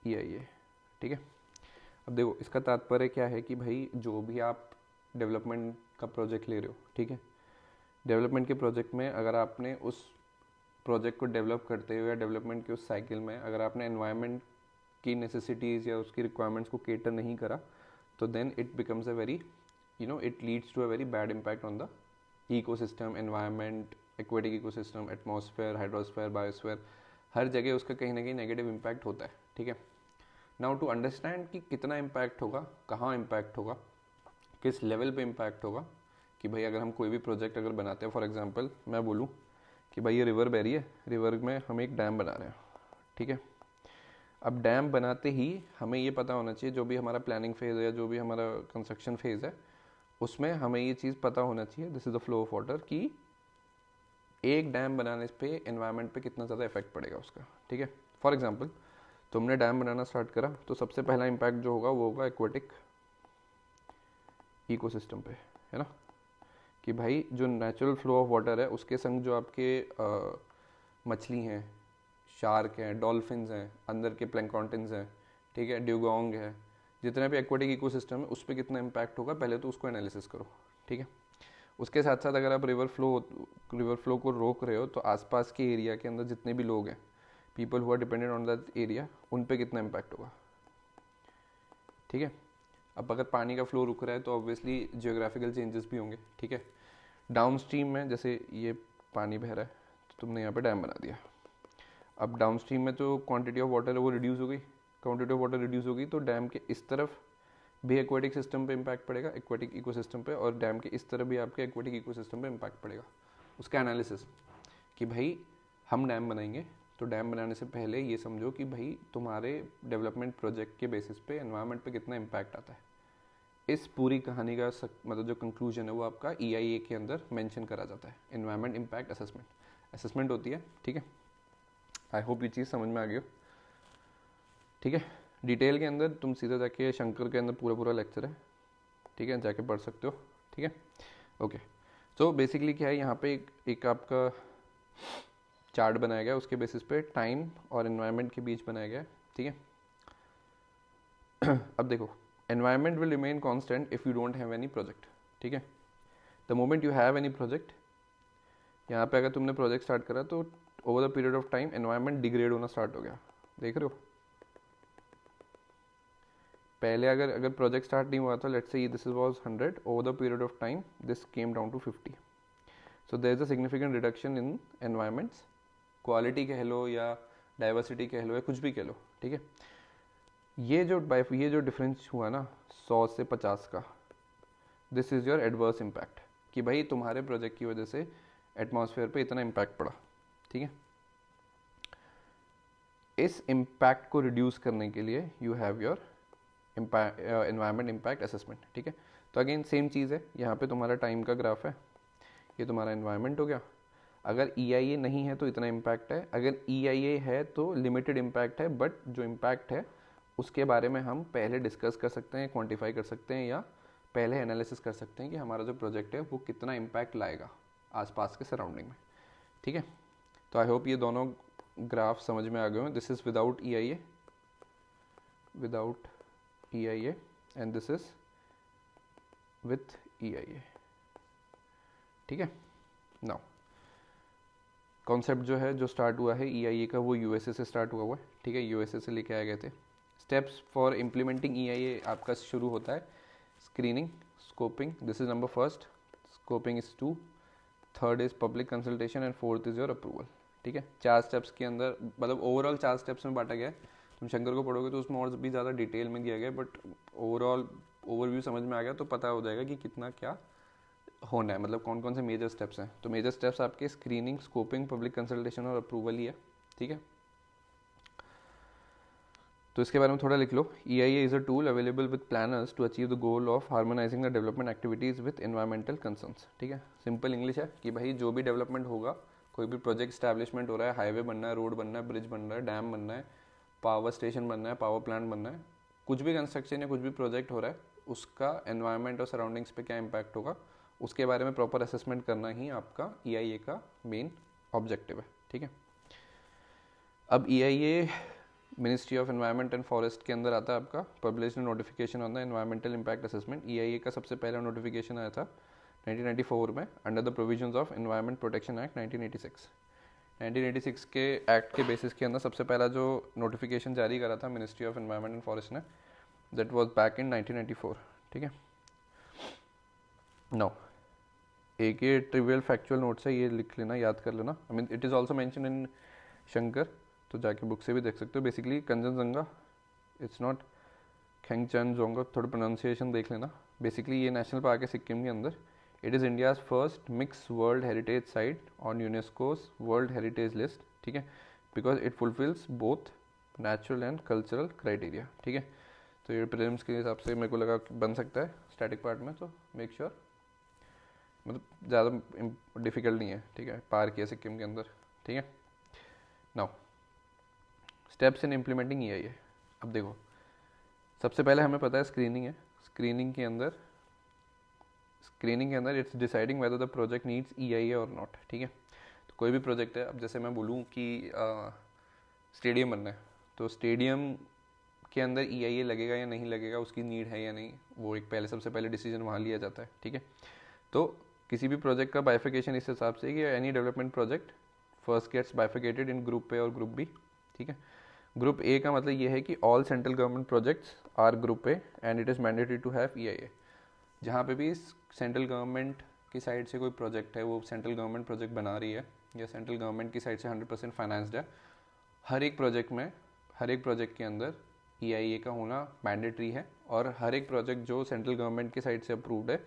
EIA, ठीक है। अब देखो इसका तात्पर्य क्या है कि भाई जो भी आप डेवलपमेंट का प्रोजेक्ट ले रहे हो, ठीक है, डेवलपमेंट के प्रोजेक्ट में अगर आपने उस प्रोजेक्ट को डेवलप करते हुए या डेवलपमेंट के उस साइकिल में अगर आपने एनवायरनमेंट की नेसेसिटीज़ या उसकी रिक्वायरमेंट्स को केटर नहीं करा, तो then it becomes a very it leads to a very bad impact on the ecosystem, environment, aquatic ecosystem, atmosphere, hydrosphere, biosphere, हर जगह उसका कहीं ना कहीं नेगेटिव इम्पैक्ट होता है, ठीक है। नाउ टू अंडरस्टैंड कि कितना इम्पैक्ट होगा, कहाँ इम्पैक्ट होगा, किस लेवल पे इम्पैक्ट होगा, कि भाई अगर हम कोई भी प्रोजेक्ट अगर बनाते हैं, फॉर एग्जांपल मैं बोलूँ कि भाई ये रिवर बह रही है, रिवर में हम एक डैम बना रहे हैं, ठीक है। अब डैम बनाते ही हमें ये पता होना चाहिए, जो भी हमारा प्लानिंग फेज़ है या जो भी हमारा कंस्ट्रक्शन फेज़ है उसमें हमें ये चीज़ पता होना चाहिए, this is the flow of water, कि एक डैम बनाने पे एनवायरनमेंट पे कितना ज़्यादा इफेक्ट पड़ेगा उसका, ठीक है। फॉर एग्जांपल तुमने डैम बनाना स्टार्ट करा तो सबसे पहला इम्पैक्ट जो होगा वो होगा एक्वेटिक इकोसिस्टम पे, है ना, कि भाई जो नेचुरल फ्लो ऑफ वाटर है उसके संग जो आपके मछली हैं, शार्क हैं, डॉल्फिन्स हैं, अंदर के प्लैंकटन्स हैं, ठीक है, ड्यूगोंग है, जितना भी एक्वेटिक इकोसिस्टम है उस पर कितना इम्पैक्ट होगा पहले तो उसको एनालिसिस करो, ठीक है। उसके साथ साथ अगर आप रिवर फ्लो को रोक रहे हो तो आसपास के एरिया के अंदर जितने भी लोग हैं, people who are dependent on that area, उन पे कितना इम्पैक्ट होगा, ठीक है। अब अगर पानी का फ्लो रुक रहा है तो ऑब्वियसली जियोग्राफिकल चेंजेस भी होंगे, ठीक है। डाउन स्ट्रीम में जैसे ये पानी बह रहा है तो तुमने यहाँ पे डैम बना दिया, अब डाउन स्ट्रीम में तो क्वांटिटी ऑफ वाटर है वो रिड्यूस हो गई, क्वांटिटी ऑफ वाटर रिड्यूस हो गई तो डैम के इस तरफ भी एक्वाटिक सिस्टम पे इम्पैक्ट पड़ेगा, एक्वाटिक इकोसिस्टम पे, और डैम के इस तरह भी आपके एक्वाटिक इकोसिस्टम पे इम्पैक्ट पड़ेगा। उसका एनालिसिस कि भाई हम डैम बनाएंगे, तो डैम बनाने से पहले ये समझो कि भाई तुम्हारे डेवलपमेंट प्रोजेक्ट के बेसिस पे एनवायरनमेंट पे कितना इम्पैक्ट आता है। इस पूरी कहानी का मतलब जो कंक्लूजन है वो आपका EIA के अंदर मेंशन करा जाता है, एनवायरनमेंट इम्पैक्ट असेसमेंट होती है, ठीक है। आई होप ये चीज़ समझ में आ गई हो, ठीक है। डिटेल के अंदर तुम सीधा जाके शंकर के अंदर पूरा लेक्चर है, ठीक है, जाके पढ़ सकते हो, ठीक है। ओके, तो बेसिकली क्या है, यहाँ पे एक आपका चार्ट बनाया गया, उसके बेसिस पे टाइम और एनवायरनमेंट के बीच बनाया गया, ठीक है। अब देखो, environment will remain constant if you don't have any project, ठीक है। The moment you have any project, यहाँ पे अगर तुमने प्रोजेक्ट स्टार्ट करा तो over the period of time environment degrade होना स्टार्ट हो गया, देख रहे हो। पहले अगर प्रोजेक्ट स्टार्ट नहीं हुआ था, let's say this was 100, over the period of time this came down to 50, so there is a significant reduction in environment's, quality कह लो या डाइवर्सिटी कह लो या कुछ भी कह लो, ठीक है। ये जो डिफरेंस हुआ ना 100 से 50 का, this is your adverse impact, कि भाई तुम्हारे प्रोजेक्ट की वजह से एटमॉस्फेयर पे इतना इम्पैक्ट पड़ा, ठीक है। इस इम्पैक्ट को रिड्यूस करने के लिए you have your environment impact assessment, ठीक है। तो अगेन सेम चीज़ है, यहाँ पे तुम्हारा टाइम का ग्राफ है, ये तुम्हारा एनवायरनमेंट हो गया। अगर EIA नहीं है तो इतना इम्पैक्ट है, अगर EIA है तो लिमिटेड इम्पैक्ट है, बट जो इम्पैक्ट है उसके बारे में हम पहले डिस्कस कर सकते हैं, क्वांटिफाई कर सकते हैं, या पहले एनालिसिस कर सकते हैं कि हमारा जो प्रोजेक्ट है वो कितना इम्पैक्ट लाएगा आसपास के सराउंडिंग में, ठीक है। तो आई होप ये दोनों ग्राफ समझ में आ गए हैं। This is without EIA and this is with EIA, ठीक है। नाउ कॉन्सेप्ट जो है जो स्टार्ट हुआ है EIA का, वो USA से स्टार्ट हुआ है, ठीक है, USA से लेके आए गए थे। स्टेप्स फॉर इम्प्लीमेंटिंग EIA आपका शुरू होता है screening, scoping, this is number first, scoping is 2, third is public consultation and fourth is your approval, ठीक है। 4 स्टेप्स के अंदर, मतलब ओवरऑल 4 स्टेप्स में बांटा गया है। तुम शंकर को पढ़ोगे तो उसमें और भी ज़्यादा डिटेल में दिया गया है, बट ओवरऑल ओवरव्यू समझ में आ गया तो पता हो जाएगा कि कितना क्या होना है, मतलब कौन कौन से मेजर स्टेप्स हैं। तो मेजर स्टेप्स आपके स्क्रीनिंग, स्कोपिंग, पब्लिक कंसल्टेशन और अप्रूवल ही है, ठीक है। तो इसके बारे में थोड़ा लिख लो। EIA is a tool available with planners to achieve the goal of harmonising the development activities with environmental concerns, ठीक है। सिंपल इंग्लिश है कि भाई जो भी डेवलपमेंट होगा, कोई भी प्रोजेक्ट स्टैब्लिशमेंट हो रहा है, हाईवे बनना है, रोड बनना है, ब्रिज बन रहा है, डैम बनना है, पावर स्टेशन बनना है, पावर प्लांट बनना है, कुछ भी कंस्ट्रक्शन या कुछ भी प्रोजेक्ट हो रहा है, उसका एनवायरनमेंट और सराउंडिंग्स पे क्या इम्पैक्ट होगा, उसके बारे में प्रॉपर असेसमेंट करना ही आपका EIA का मेन ऑब्जेक्टिव है, ठीक है। अब EIA ministry of environment and forest के अंदर आता है आपका published notification on the environmental impact assessment. EIA का सबसे पहला नोटिफिकेशन आया था 1994 में under the provisions of environment protection act 1986। 1986 के एक्ट के बेसिस के अंदर सबसे पहला जो नोटिफिकेशन जारी करा था ministry of environment and forest ने, दैट वाज बैक इन 1994, ठीक है। नाउ एक ये ट्रिवियल फैक्चुअल नोट्स है, ये लिख लेना, याद कर लेना। I mean it is also mention in Shankar, तो जाके बुक से भी देख सकते हो। बेसिकली कंचनजंगा, इट्स नॉट खेंगचनजोंगा, थोड़ा प्रोनाउंसिएशन देख लेना। बेसिकली ये नेशनल पार्क है सिक्किम के अंदर। It is India's first mix world heritage site on UNESCO's world heritage list, ठीक है, because it fulfils both natural and cultural criteria, ठीक है। तो ये प्रीलिम्स के हिसाब से मेरे को लगा बन सकता है स्टैटिक पार्ट में, तो मेक श्योर मतलब ज़्यादा डिफिकल्ट नहीं है, ठीक है। पार किया सिक्किम के अंदर, ठीक है। Now steps in implementing EIA। अब देखो, सबसे पहले हमें पता है स्क्रीनिंग है। स्क्रीनिंग के अंदर it's deciding whether the project needs EIA और नॉट, ठीक है। तो कोई भी प्रोजेक्ट है, अब जैसे मैं बोलूँ कि स्टेडियम बनना है, तो स्टेडियम के अंदर EIA लगेगा या नहीं लगेगा, उसकी नीड है या नहीं, वो एक सबसे पहले डिसीजन वहाँ लिया जाता है, ठीक है। तो किसी भी प्रोजेक्ट का बाइफिकेशन इस हिसाब से कि any development project first gets bifurcated in group A और ग्रुप B, ठीक है। ग्रुप A का मतलब ये है कि all central government projects are group A and it is mandatory to have EIA। जहाँ पे भी सेंट्रल गवर्नमेंट की साइड से कोई प्रोजेक्ट है, वो सेंट्रल गवर्नमेंट प्रोजेक्ट बना रही है या सेंट्रल गवर्नमेंट की साइड से 100% फाइनेंस्ड है, हर एक प्रोजेक्ट के अंदर EIA का होना मैंडेटरी है, और हर एक प्रोजेक्ट जो सेंट्रल गवर्नमेंट की साइड से अप्रूव्ड है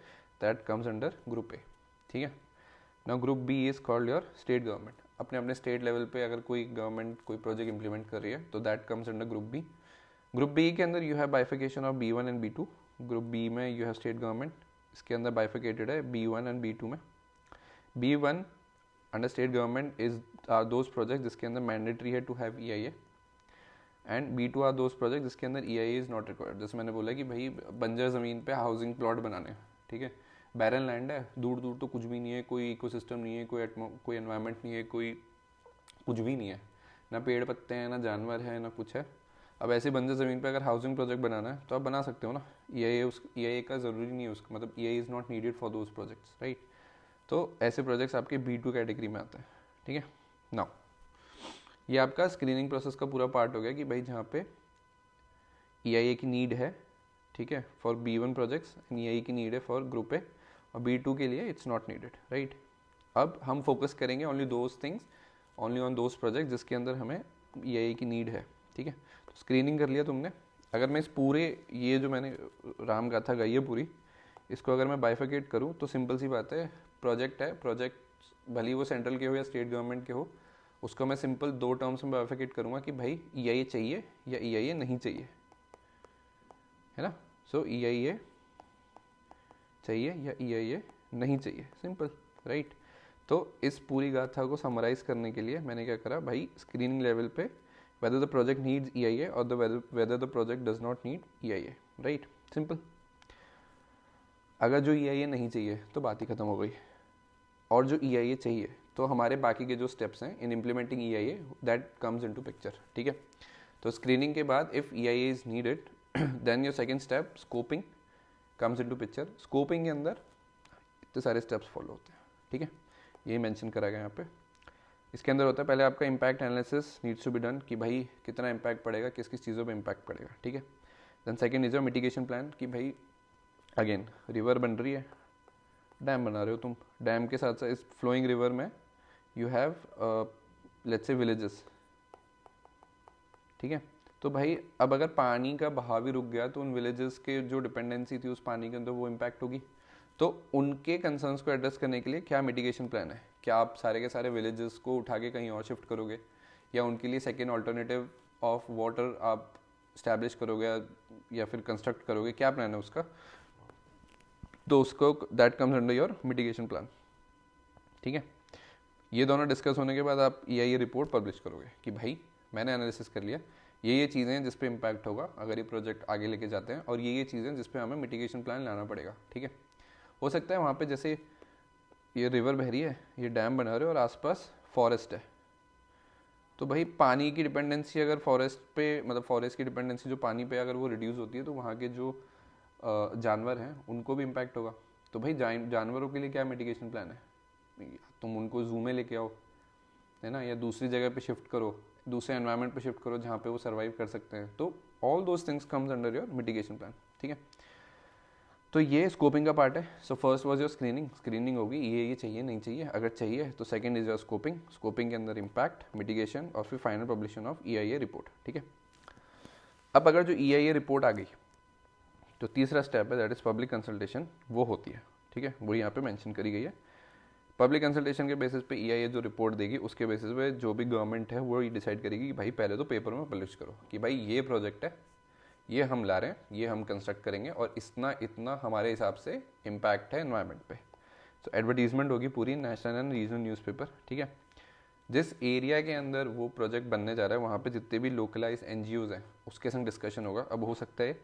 that comes under group A, ठीक है। Now group B is called your state government. अपने अपने स्टेट लेवल पे अगर कोई गवर्नमेंट कोई प्रोजेक्ट इंप्लीमेंट कर रही है तो that comes under group B. Group B के अंदर you have bifurcation of B1 and B2। Group B में यू हैव स्टेट गवर्नमेंट, इसके अंदर बाइफिकेटेड है B1 एंड B2 में। B1 under state government is are those project जिसके अंदर mandatory है to have EIA, and B2 are those project जिसके अंदर EIA इज नॉट रिक्वायर्ड। जैसे मैंने बोला कि भाई बंजर ज़मीन पे हाउसिंग प्लॉट बनाने हैं, ठीक है, बैरन लैंड है, दूर दूर तो कुछ भी नहीं है, कोई इकोसिस्टम नहीं है, कोई एनवायरनमेंट नहीं है, कोई कुछ भी नहीं है, ना पेड़ पत्ते हैं, ना जानवर है, ना कुछ है। अब ऐसी बंजर ज़मीन पे अगर हाउसिंग प्रोजेक्ट बनाना है तो आप बना सकते हो ना। EIA का ज़रूरी नहीं है उसका, मतलब EIA is not needed for those projects, right. तो ऐसे प्रोजेक्ट्स आपके B2 कैटेगरी में आते हैं, ठीक है। नाउ ये आपका स्क्रीनिंग प्रोसेस का पूरा पार्ट हो गया कि भाई जहाँ पे EIA की नीड है, ठीक है, for B1 projects, and EIA की नीड है फॉर ग्रुप ए, और B2 के लिए इट्स नॉट नीडेड, राइट। अब हम फोकस करेंगे only those things, only on those project जिसके अंदर हमें EIA की नीड है, ठीक है। तो स्क्रीनिंग कर लिया तुमने। अगर मैं इस पूरे ये जो मैंने राम गाथा गाई है पूरी, इसको अगर मैं बाइफिकेट करूँ तो सिंपल सी बात है, प्रोजेक्ट है, प्रोजेक्ट भले ही वो सेंट्रल के हो या स्टेट गवर्नमेंट के हो, उसको मैं सिंपल दो टर्म्स में बाइफिकेट करूँगा कि भाई EIA चाहिए या EIA नहीं चाहिए, है ना। सो EIA चाहिए या EIA नहीं चाहिए, सिंपल, राइट। तो इस पूरी गाथा को समराइज करने के लिए मैंने क्या करा भाई, स्क्रीनिंग लेवल पे whether the project needs EIA or whether the project does not need EIA, right, simple. अगर जो EIA नहीं चाहिए तो बात ही खत्म हो गई, और जो EIA चाहिए तो हमारे बाकी के जो स्टेप्स हैं in implementing EIA that comes into picture, ठीक है। तो स्क्रीनिंग के बाद if EIA is needed then your second step scoping comes into picture. Scoping के अंदर इतने सारे स्टेप्स फॉलो होते हैं, ठीक है, यही मेंशन करा गया यहाँ पे। इसके अंदर होता है पहले आपका impact analysis needs to be done, कि भाई कितना इम्पैक्ट पड़ेगा, किस किस चीज़ों पे इम्पैक्ट पड़ेगा, ठीक है। Then second is your mitigation plan, कि भाई अगेन रिवर बन रही है, डैम बना रहे हो तुम, डैम के साथ साथ इस फ्लोइंग रिवर में you have let's say villages, ठीक है। तो भाई अब अगर पानी का बहाव ही रुक गया तो उन विलेजेस के जो डिपेंडेंसी थी उस पानी के अंदर वो इम्पैक्ट होगी। तो उनके कंसर्न्स को एड्रेस करने के लिए क्या मिटिगेशन प्लान है, क्या आप सारे के सारे विलेजेस को उठा के कहीं और शिफ्ट करोगे, या उनके लिए सेकेंड ऑल्टरनेटिव ऑफ वाटर आप स्टैब्लिश करोगे या फिर कंस्ट्रक्ट करोगे, क्या प्लान है उसका। तो उसको that comes under your mitigation plan, ठीक है। ये दोनों डिस्कस होने के बाद आप EIA रिपोर्ट पब्लिश करोगे कि भाई मैंने एनालिसिस कर लिया, ये चीज़ें हैं जिस पे इम्पैक्ट होगा अगर ये प्रोजेक्ट आगे लेके जाते हैं, और ये चीज़ें जिस पे हमें मिटिगेशन प्लान लाना पड़ेगा, ठीक है। हो सकता है वहाँ पे जैसे ये रिवर बह रही है, ये डैम बना रहे हो और आसपास फॉरेस्ट है, तो भाई पानी की डिपेंडेंसी अगर फॉरेस्ट पे, मतलब फॉरेस्ट की डिपेंडेंसी जो पानी पे अगर वो रिड्यूस होती है तो वहाँ के जो जानवर हैं उनको भी इम्पैक्ट होगा। तो भाई जानवरों के लिए क्या मिटिगेशन प्लान है, तुम उनको जू में लेके आओ, है ना, या दूसरी जगह पे शिफ्ट करो, दूसरे एनवायरनमेंट पे शिफ्ट करो जहाँ पे वो सर्वाइव कर सकते हैं। तो all those things comes under your mitigation plan, ठीक है। तो ये स्कोपिंग का पार्ट है। So first was your screening होगी, ये चाहिए नहीं चाहिए, अगर चाहिए तो सेकंड इज योर स्कोपिंग के अंदर इम्पैक्ट, मिटिगेशन, और फिर फाइनल पब्लिशन ऑफ EIA रिपोर्ट, ठीक है। अब अगर जो EIA रिपोर्ट आ गई तो तीसरा स्टेप है दैट इज पब्लिक कंसल्टेशन, वो होती है, ठीक है, वो यहाँ पे मेंशन करी गई है। पब्लिक कंसल्टेशन के बेसिस पे EIA जो रिपोर्ट देगी उसके बेसिस पे जो भी गवर्नमेंट है वो ये डिसाइड करेगी कि भाई पहले तो पेपर में पब्लिश करो कि भाई ये प्रोजेक्ट है, ये हम ला रहे हैं, ये हम कंस्ट्रक्ट करेंगे, और इतना हमारे हिसाब से इम्पैक्ट है एनवायरनमेंट पे। तो एडवर्टीजमेंट होगी पूरी नेशनल एंड रीजनल न्यूज़पेपर, ठीक है। जिस एरिया के अंदर वो प्रोजेक्ट बनने जा रहा है वहाँ पे जितने भी लोकलाइज NGOs हैं उसके संग डिस्कशन होगा। अब हो सकता है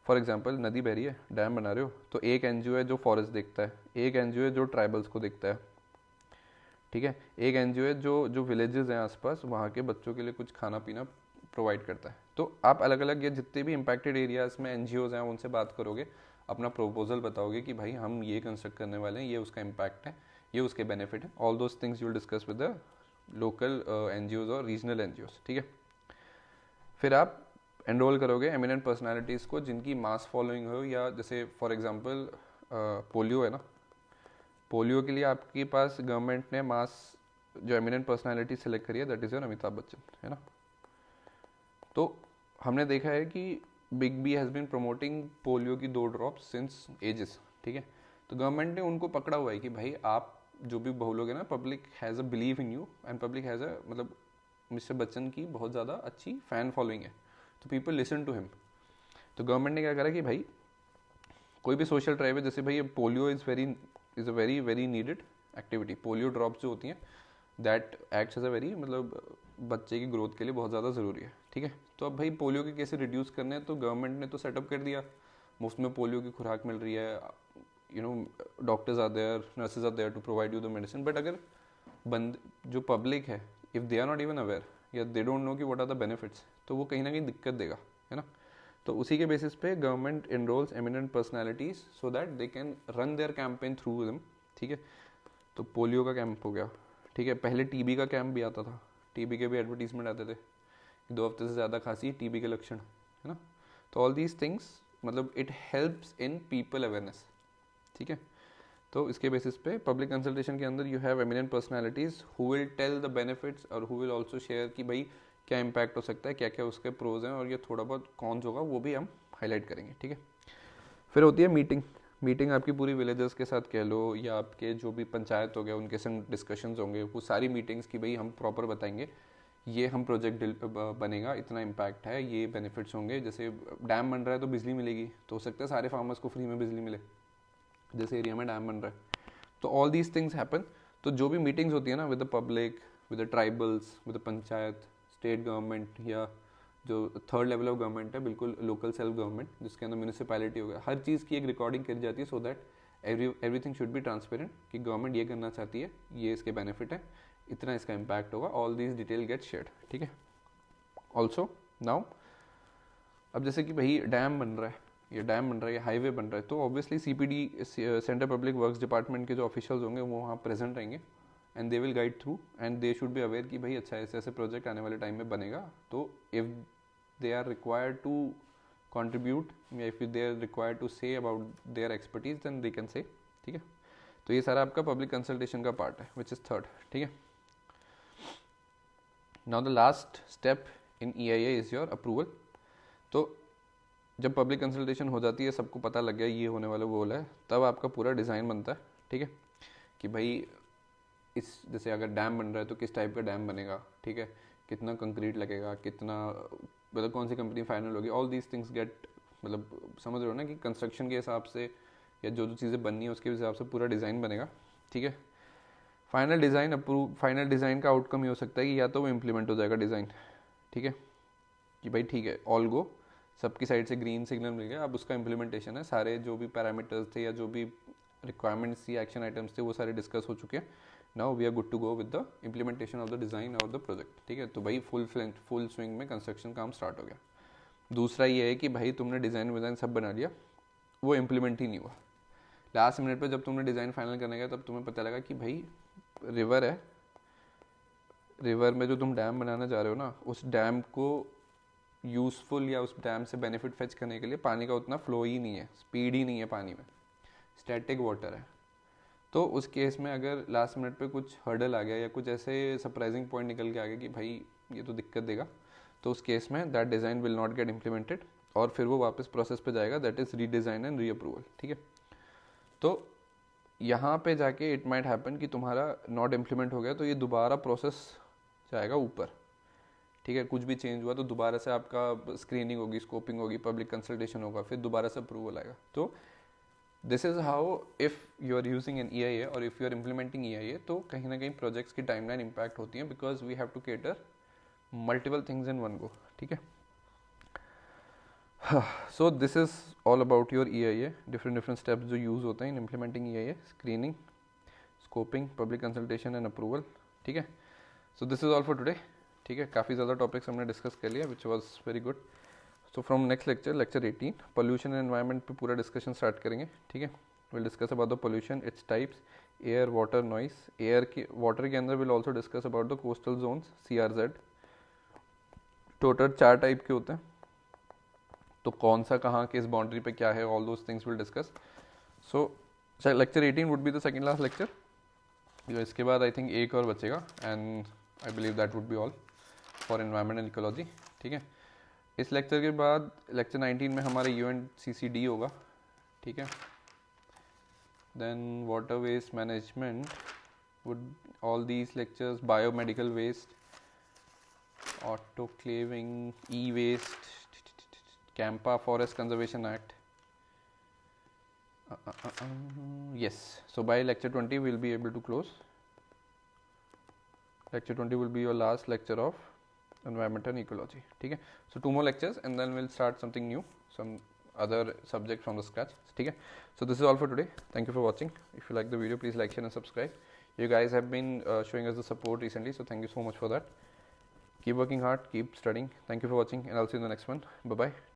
फॉर एग्जांपल नदी बह रही है, डैम बना रहे हो, तो एक NGO है जो फॉरेस्ट देखता है, एक NGO है जो ट्राइबल्स को देखता है, ठीक है, एक NGO है जो विलेजेस हैं आसपास वहाँ के बच्चों के लिए कुछ खाना पीना प्रोवाइड करता है। तो आप अलग अलग ये जितने भी इम्पैक्टेड एरियाज में NGOs हैं उनसे बात करोगे, अपना प्रपोजल बताओगे कि भाई हम ये कंस्ट्रक्ट करने वाले हैं, ये उसका इम्पैक्ट है, ये उसके बेनिफिट है। All those things you will discuss with the local NGOs और रीजनल NGOs, ठीक है। फिर आप एनरोल करोगे एमिनेंट पर्सनालिटीज़ को जिनकी मास फॉलोइंग हो, या जैसे फॉर एग्जांपल पोलियो है ना, पोलियो के लिए आपके पास गवर्नमेंट ने मास जो एमिनेंट पर्सनालिटी सेलेक्ट करी है that is your Amitabh Bachchan, है ना। तो हमने देखा है कि big B has been promoting polio की 2 ड्रॉप्स सिंस एजेस, ठीक है। तो गवर्नमेंट ने उनको पकड़ा हुआ है कि भाई आप जो भी बोलोगे ना, public has a believe in you and public has a, मतलब मिस्टर बच्चन की बहुत ज़्यादा अच्छी फ़ैन फॉलोइंग है, तो पीपल लिसन टू हिम। तो गवर्नमेंट ने क्या करा कि भाई कोई भी सोशल ड्राइव है, जैसे भाई polio is a very very needed activity. Polio drops जो होती हैं that acts as a very, मतलब बच्चे की ग्रोथ के लिए बहुत ज़्यादा ज़रूरी है, ठीक है। तो अब भाई पोलियो के केसेस रिड्यूस करने हैं, तो गवर्नमेंट ने तो सेटअप कर दिया, मुफ्त में पोलियो की खुराक मिल रही है, you know doctors are there, nurses are there to provide you the medicine. But अगर जो पब्लिक है, if they are not even aware या दे डोंट नो कि व्हाट आर द बेनिफिट्स, तो वो कहीं ना कहीं दिक्कत देगा, है ना। तो उसी के बेसिस पे government enrols eminent personalities so that they can run their campaign through them, ठीक है। तो पोलियो का कैंप हो गया, ठीक है। पहले टीबी का कैंप भी आता था, टीबी के भी एडवर्टीजमेंट आते थे, 2 हफ्ते से ज़्यादा खांसी टीबी के लक्षण, है ना। तो ऑल दीज थिंग्स, मतलब it helps in people awareness, ठीक है। तो इसके बेसिस पे पब्लिक कंसल्टेशन के अंदर you have eminent personalities who will tell the benefits और हु विल ऑल्सो शेयर कि भाई क्या इम्पैक्ट हो सकता है, क्या क्या उसके प्रोज हैं, और ये थोड़ा बहुत कॉन्स होगा वो भी हम हाईलाइट करेंगे, ठीक है। फिर होती है मीटिंग आपकी पूरी विलेजर्स के साथ कह लो, या आपके जो भी पंचायत हो गया उनके संग डिस्कशंस होंगे, वो सारी मीटिंग्स की भाई हम प्रॉपर बताएंगे ये हम प्रोजेक्ट बनेगा, इतना इम्पैक्ट है, ये बेनिफिट्स होंगे। जैसे डैम बन रहा है तो बिजली मिलेगी, तो हो सकता है सारे फार्मर्स को फ्री में बिजली मिले, जैसे एरिया में डैम बन रहा है। तो ऑल दीज थिंग्स हैपन। तो जो भी मीटिंग्स होती है ना, with the public, with the tribals, with the panchayat, state government, या जो थर्ड लेवल ऑफ गवर्नमेंट है, बिल्कुल लोकल सेल्फ गवर्नमेंट जिसके अंदर म्यूनिसिपैलिटी हो गया, हर चीज़ की एक रिकॉर्डिंग करी जाती है, so that everything should be transparent कि गवर्नमेंट ये करना चाहती है, ये इसके बेनिफिट है, इतना इसका इम्पैक्ट होगा, all these detail get shared, ठीक है। ऑल्सो नाउ अब जैसे कि भाई डैम बन रहा है, ये डैम बन रहा है, ये हाईवे बन रहा है, तो obviously CPD central public works department के जो ऑफिशियल्स होंगे वो वहाँ प्रेजेंट रहेंगे and they will guide through and they should be aware कि भाई अच्छा ऐसे ऐसे प्रोजेक्ट आने वाले टाइम में बनेगा, तो if they are required to contribute, if they are required to say about their expertise, then they can say, ठीक है। तो ये सारा आपका पब्लिक कंसल्टेशन का पार्ट है, विच इज़ थर्ड, ठीक है। Now the last step in EIA is your approval. तो जब पब्लिक कंसल्टेशन हो जाती है, सबको पता लग गया ये होने वाला गोल है, तब आपका पूरा डिज़ाइन बनता है, ठीक है, कि भाई इस जैसे अगर डैम बन रहा है तो किस टाइप का डैम बनेगा, ठीक है, कितना कंक्रीट लगेगा, कितना, मतलब कौन सी कंपनी फाइनल होगी, ऑल दीज थिंग्स गेट, मतलब समझ रहे हो ना कि कंस्ट्रक्शन के हिसाब से या जो जो चीज़ें बननी है उसके हिसाब से पूरा डिज़ाइन बनेगा, ठीक है। फाइनल डिज़ाइन का आउटकम ये हो सकता है कि या तो वो इम्प्लीमेंट हो जाएगा डिज़ाइन, ठीक है, कि भाई ठीक है ऑल गो, सबकी साइड से ग्रीन सिग्नल मिल गया, अब उसका इम्प्लीमेंटेशन है, सारे जो भी पैरामीटर्स थे या जो भी रिक्वायरमेंट्स थी, एक्शन आइटम्स थे, वो सारे डिस्कस हो चुके हैं। Now we are good to go with the implementation of the design और द प्रोजेक्ट, ठीक है। तो भाई फुल स्विंग में कंस्ट्रक्शन काम स्टार्ट हो गया। दूसरा ये है कि भाई तुमने डिज़ाइन सब बना लिया, वो इम्प्लीमेंट ही नहीं हुआ। लास्ट मिनट पे जब तुमने डिज़ाइन फाइनल करने गया तब तुम्हें पता लगा कि भाई रिवर है, रिवर में जो तुम डैम बनाना चाह रहे हो ना, उस डैम को यूज़फुल या उस डैम से बेनिफिट फेच करने के लिए पानी का उतना फ्लो ही नहीं है, स्पीड ही नहीं है पानी में, स्टैटिक वाटर है। तो उस केस में अगर लास्ट मिनट पे कुछ हर्डल आ गया या कुछ ऐसे सरप्राइजिंग पॉइंट निकल के आ गया कि भाई ये तो दिक्कत देगा, तो उस केस में that design will not gate implemented और फिर वो वापस प्रोसेस पे जाएगा, दैट इज़ रीडिज़ाइन एंड रीअप्रूवल, ठीक है। तो यहाँ पे जाके इट माइट हैपन कि तुम्हारा नॉट इम्प्लीमेंट हो गया, तो ये दोबारा प्रोसेस जाएगा ऊपर, ठीक है। कुछ भी चेंज हुआ तो दोबारा से आपका स्क्रीनिंग होगी, स्कोपिंग होगी, पब्लिक कंसल्टेशन होगा, फिर दोबारा से अप्रूवल आएगा। तो this is how if you are using an EIA और if you are implementing EIA, तो कहीं ना कहीं प्रोजेक्ट्स की टाइमलाइन इम्पैक्ट होती है, because we have to cater multiple things in one go, ठीक है। So this is all about your EIA, different steps जो यूज़ होते हैं in implementing EIA, screening, scoping, public consultation and approval, ठीक है। So this is all for today, ठीक है। काफ़ी ज़्यादा टॉपिक्स हमने डिस्कस कर लिया, which was very good. So from next lecture 18 pollution and environment पे पूरा डिस्कशन स्टार्ट करेंगे, ठीक है। Will discuss about the pollution, its types, air, water, noise. Air के वाटर के अंदर will also discuss about the coastal zones, CRZ। Total 4 type के होते हैं, तो कौन सा कहाँ किस बाउंड्री पे क्या है, all those things will discuss. So lecture 18 would be the second last lecture, इसके बाद आई थिंक एक और बचेगा and I believe that would be all for environment and ecology, ठीक है। इस लेक्चर के बाद लेक्चर 19 में हमारा UNCCD होगा, ठीक है। Then water waste management, would all these lectures, biomedical waste, autoclaving, e-waste, CAMPA, Forest Conservation Act. Yes, so by lecture 20 we'll be able to close. Lecture 20 will be your last lecture of environment and ecology, ठीक है। So 2 more lectures and then we'll start something new, some other subject from the scratch, ठीक है। So this is all for today. Thank you for watching. If you like the video, please like, share and subscribe. You guys have been showing us the support recently, so thank you so much for that. Keep working hard, keep studying. Thank you for watching, and I'll see you in the next one. Bye bye.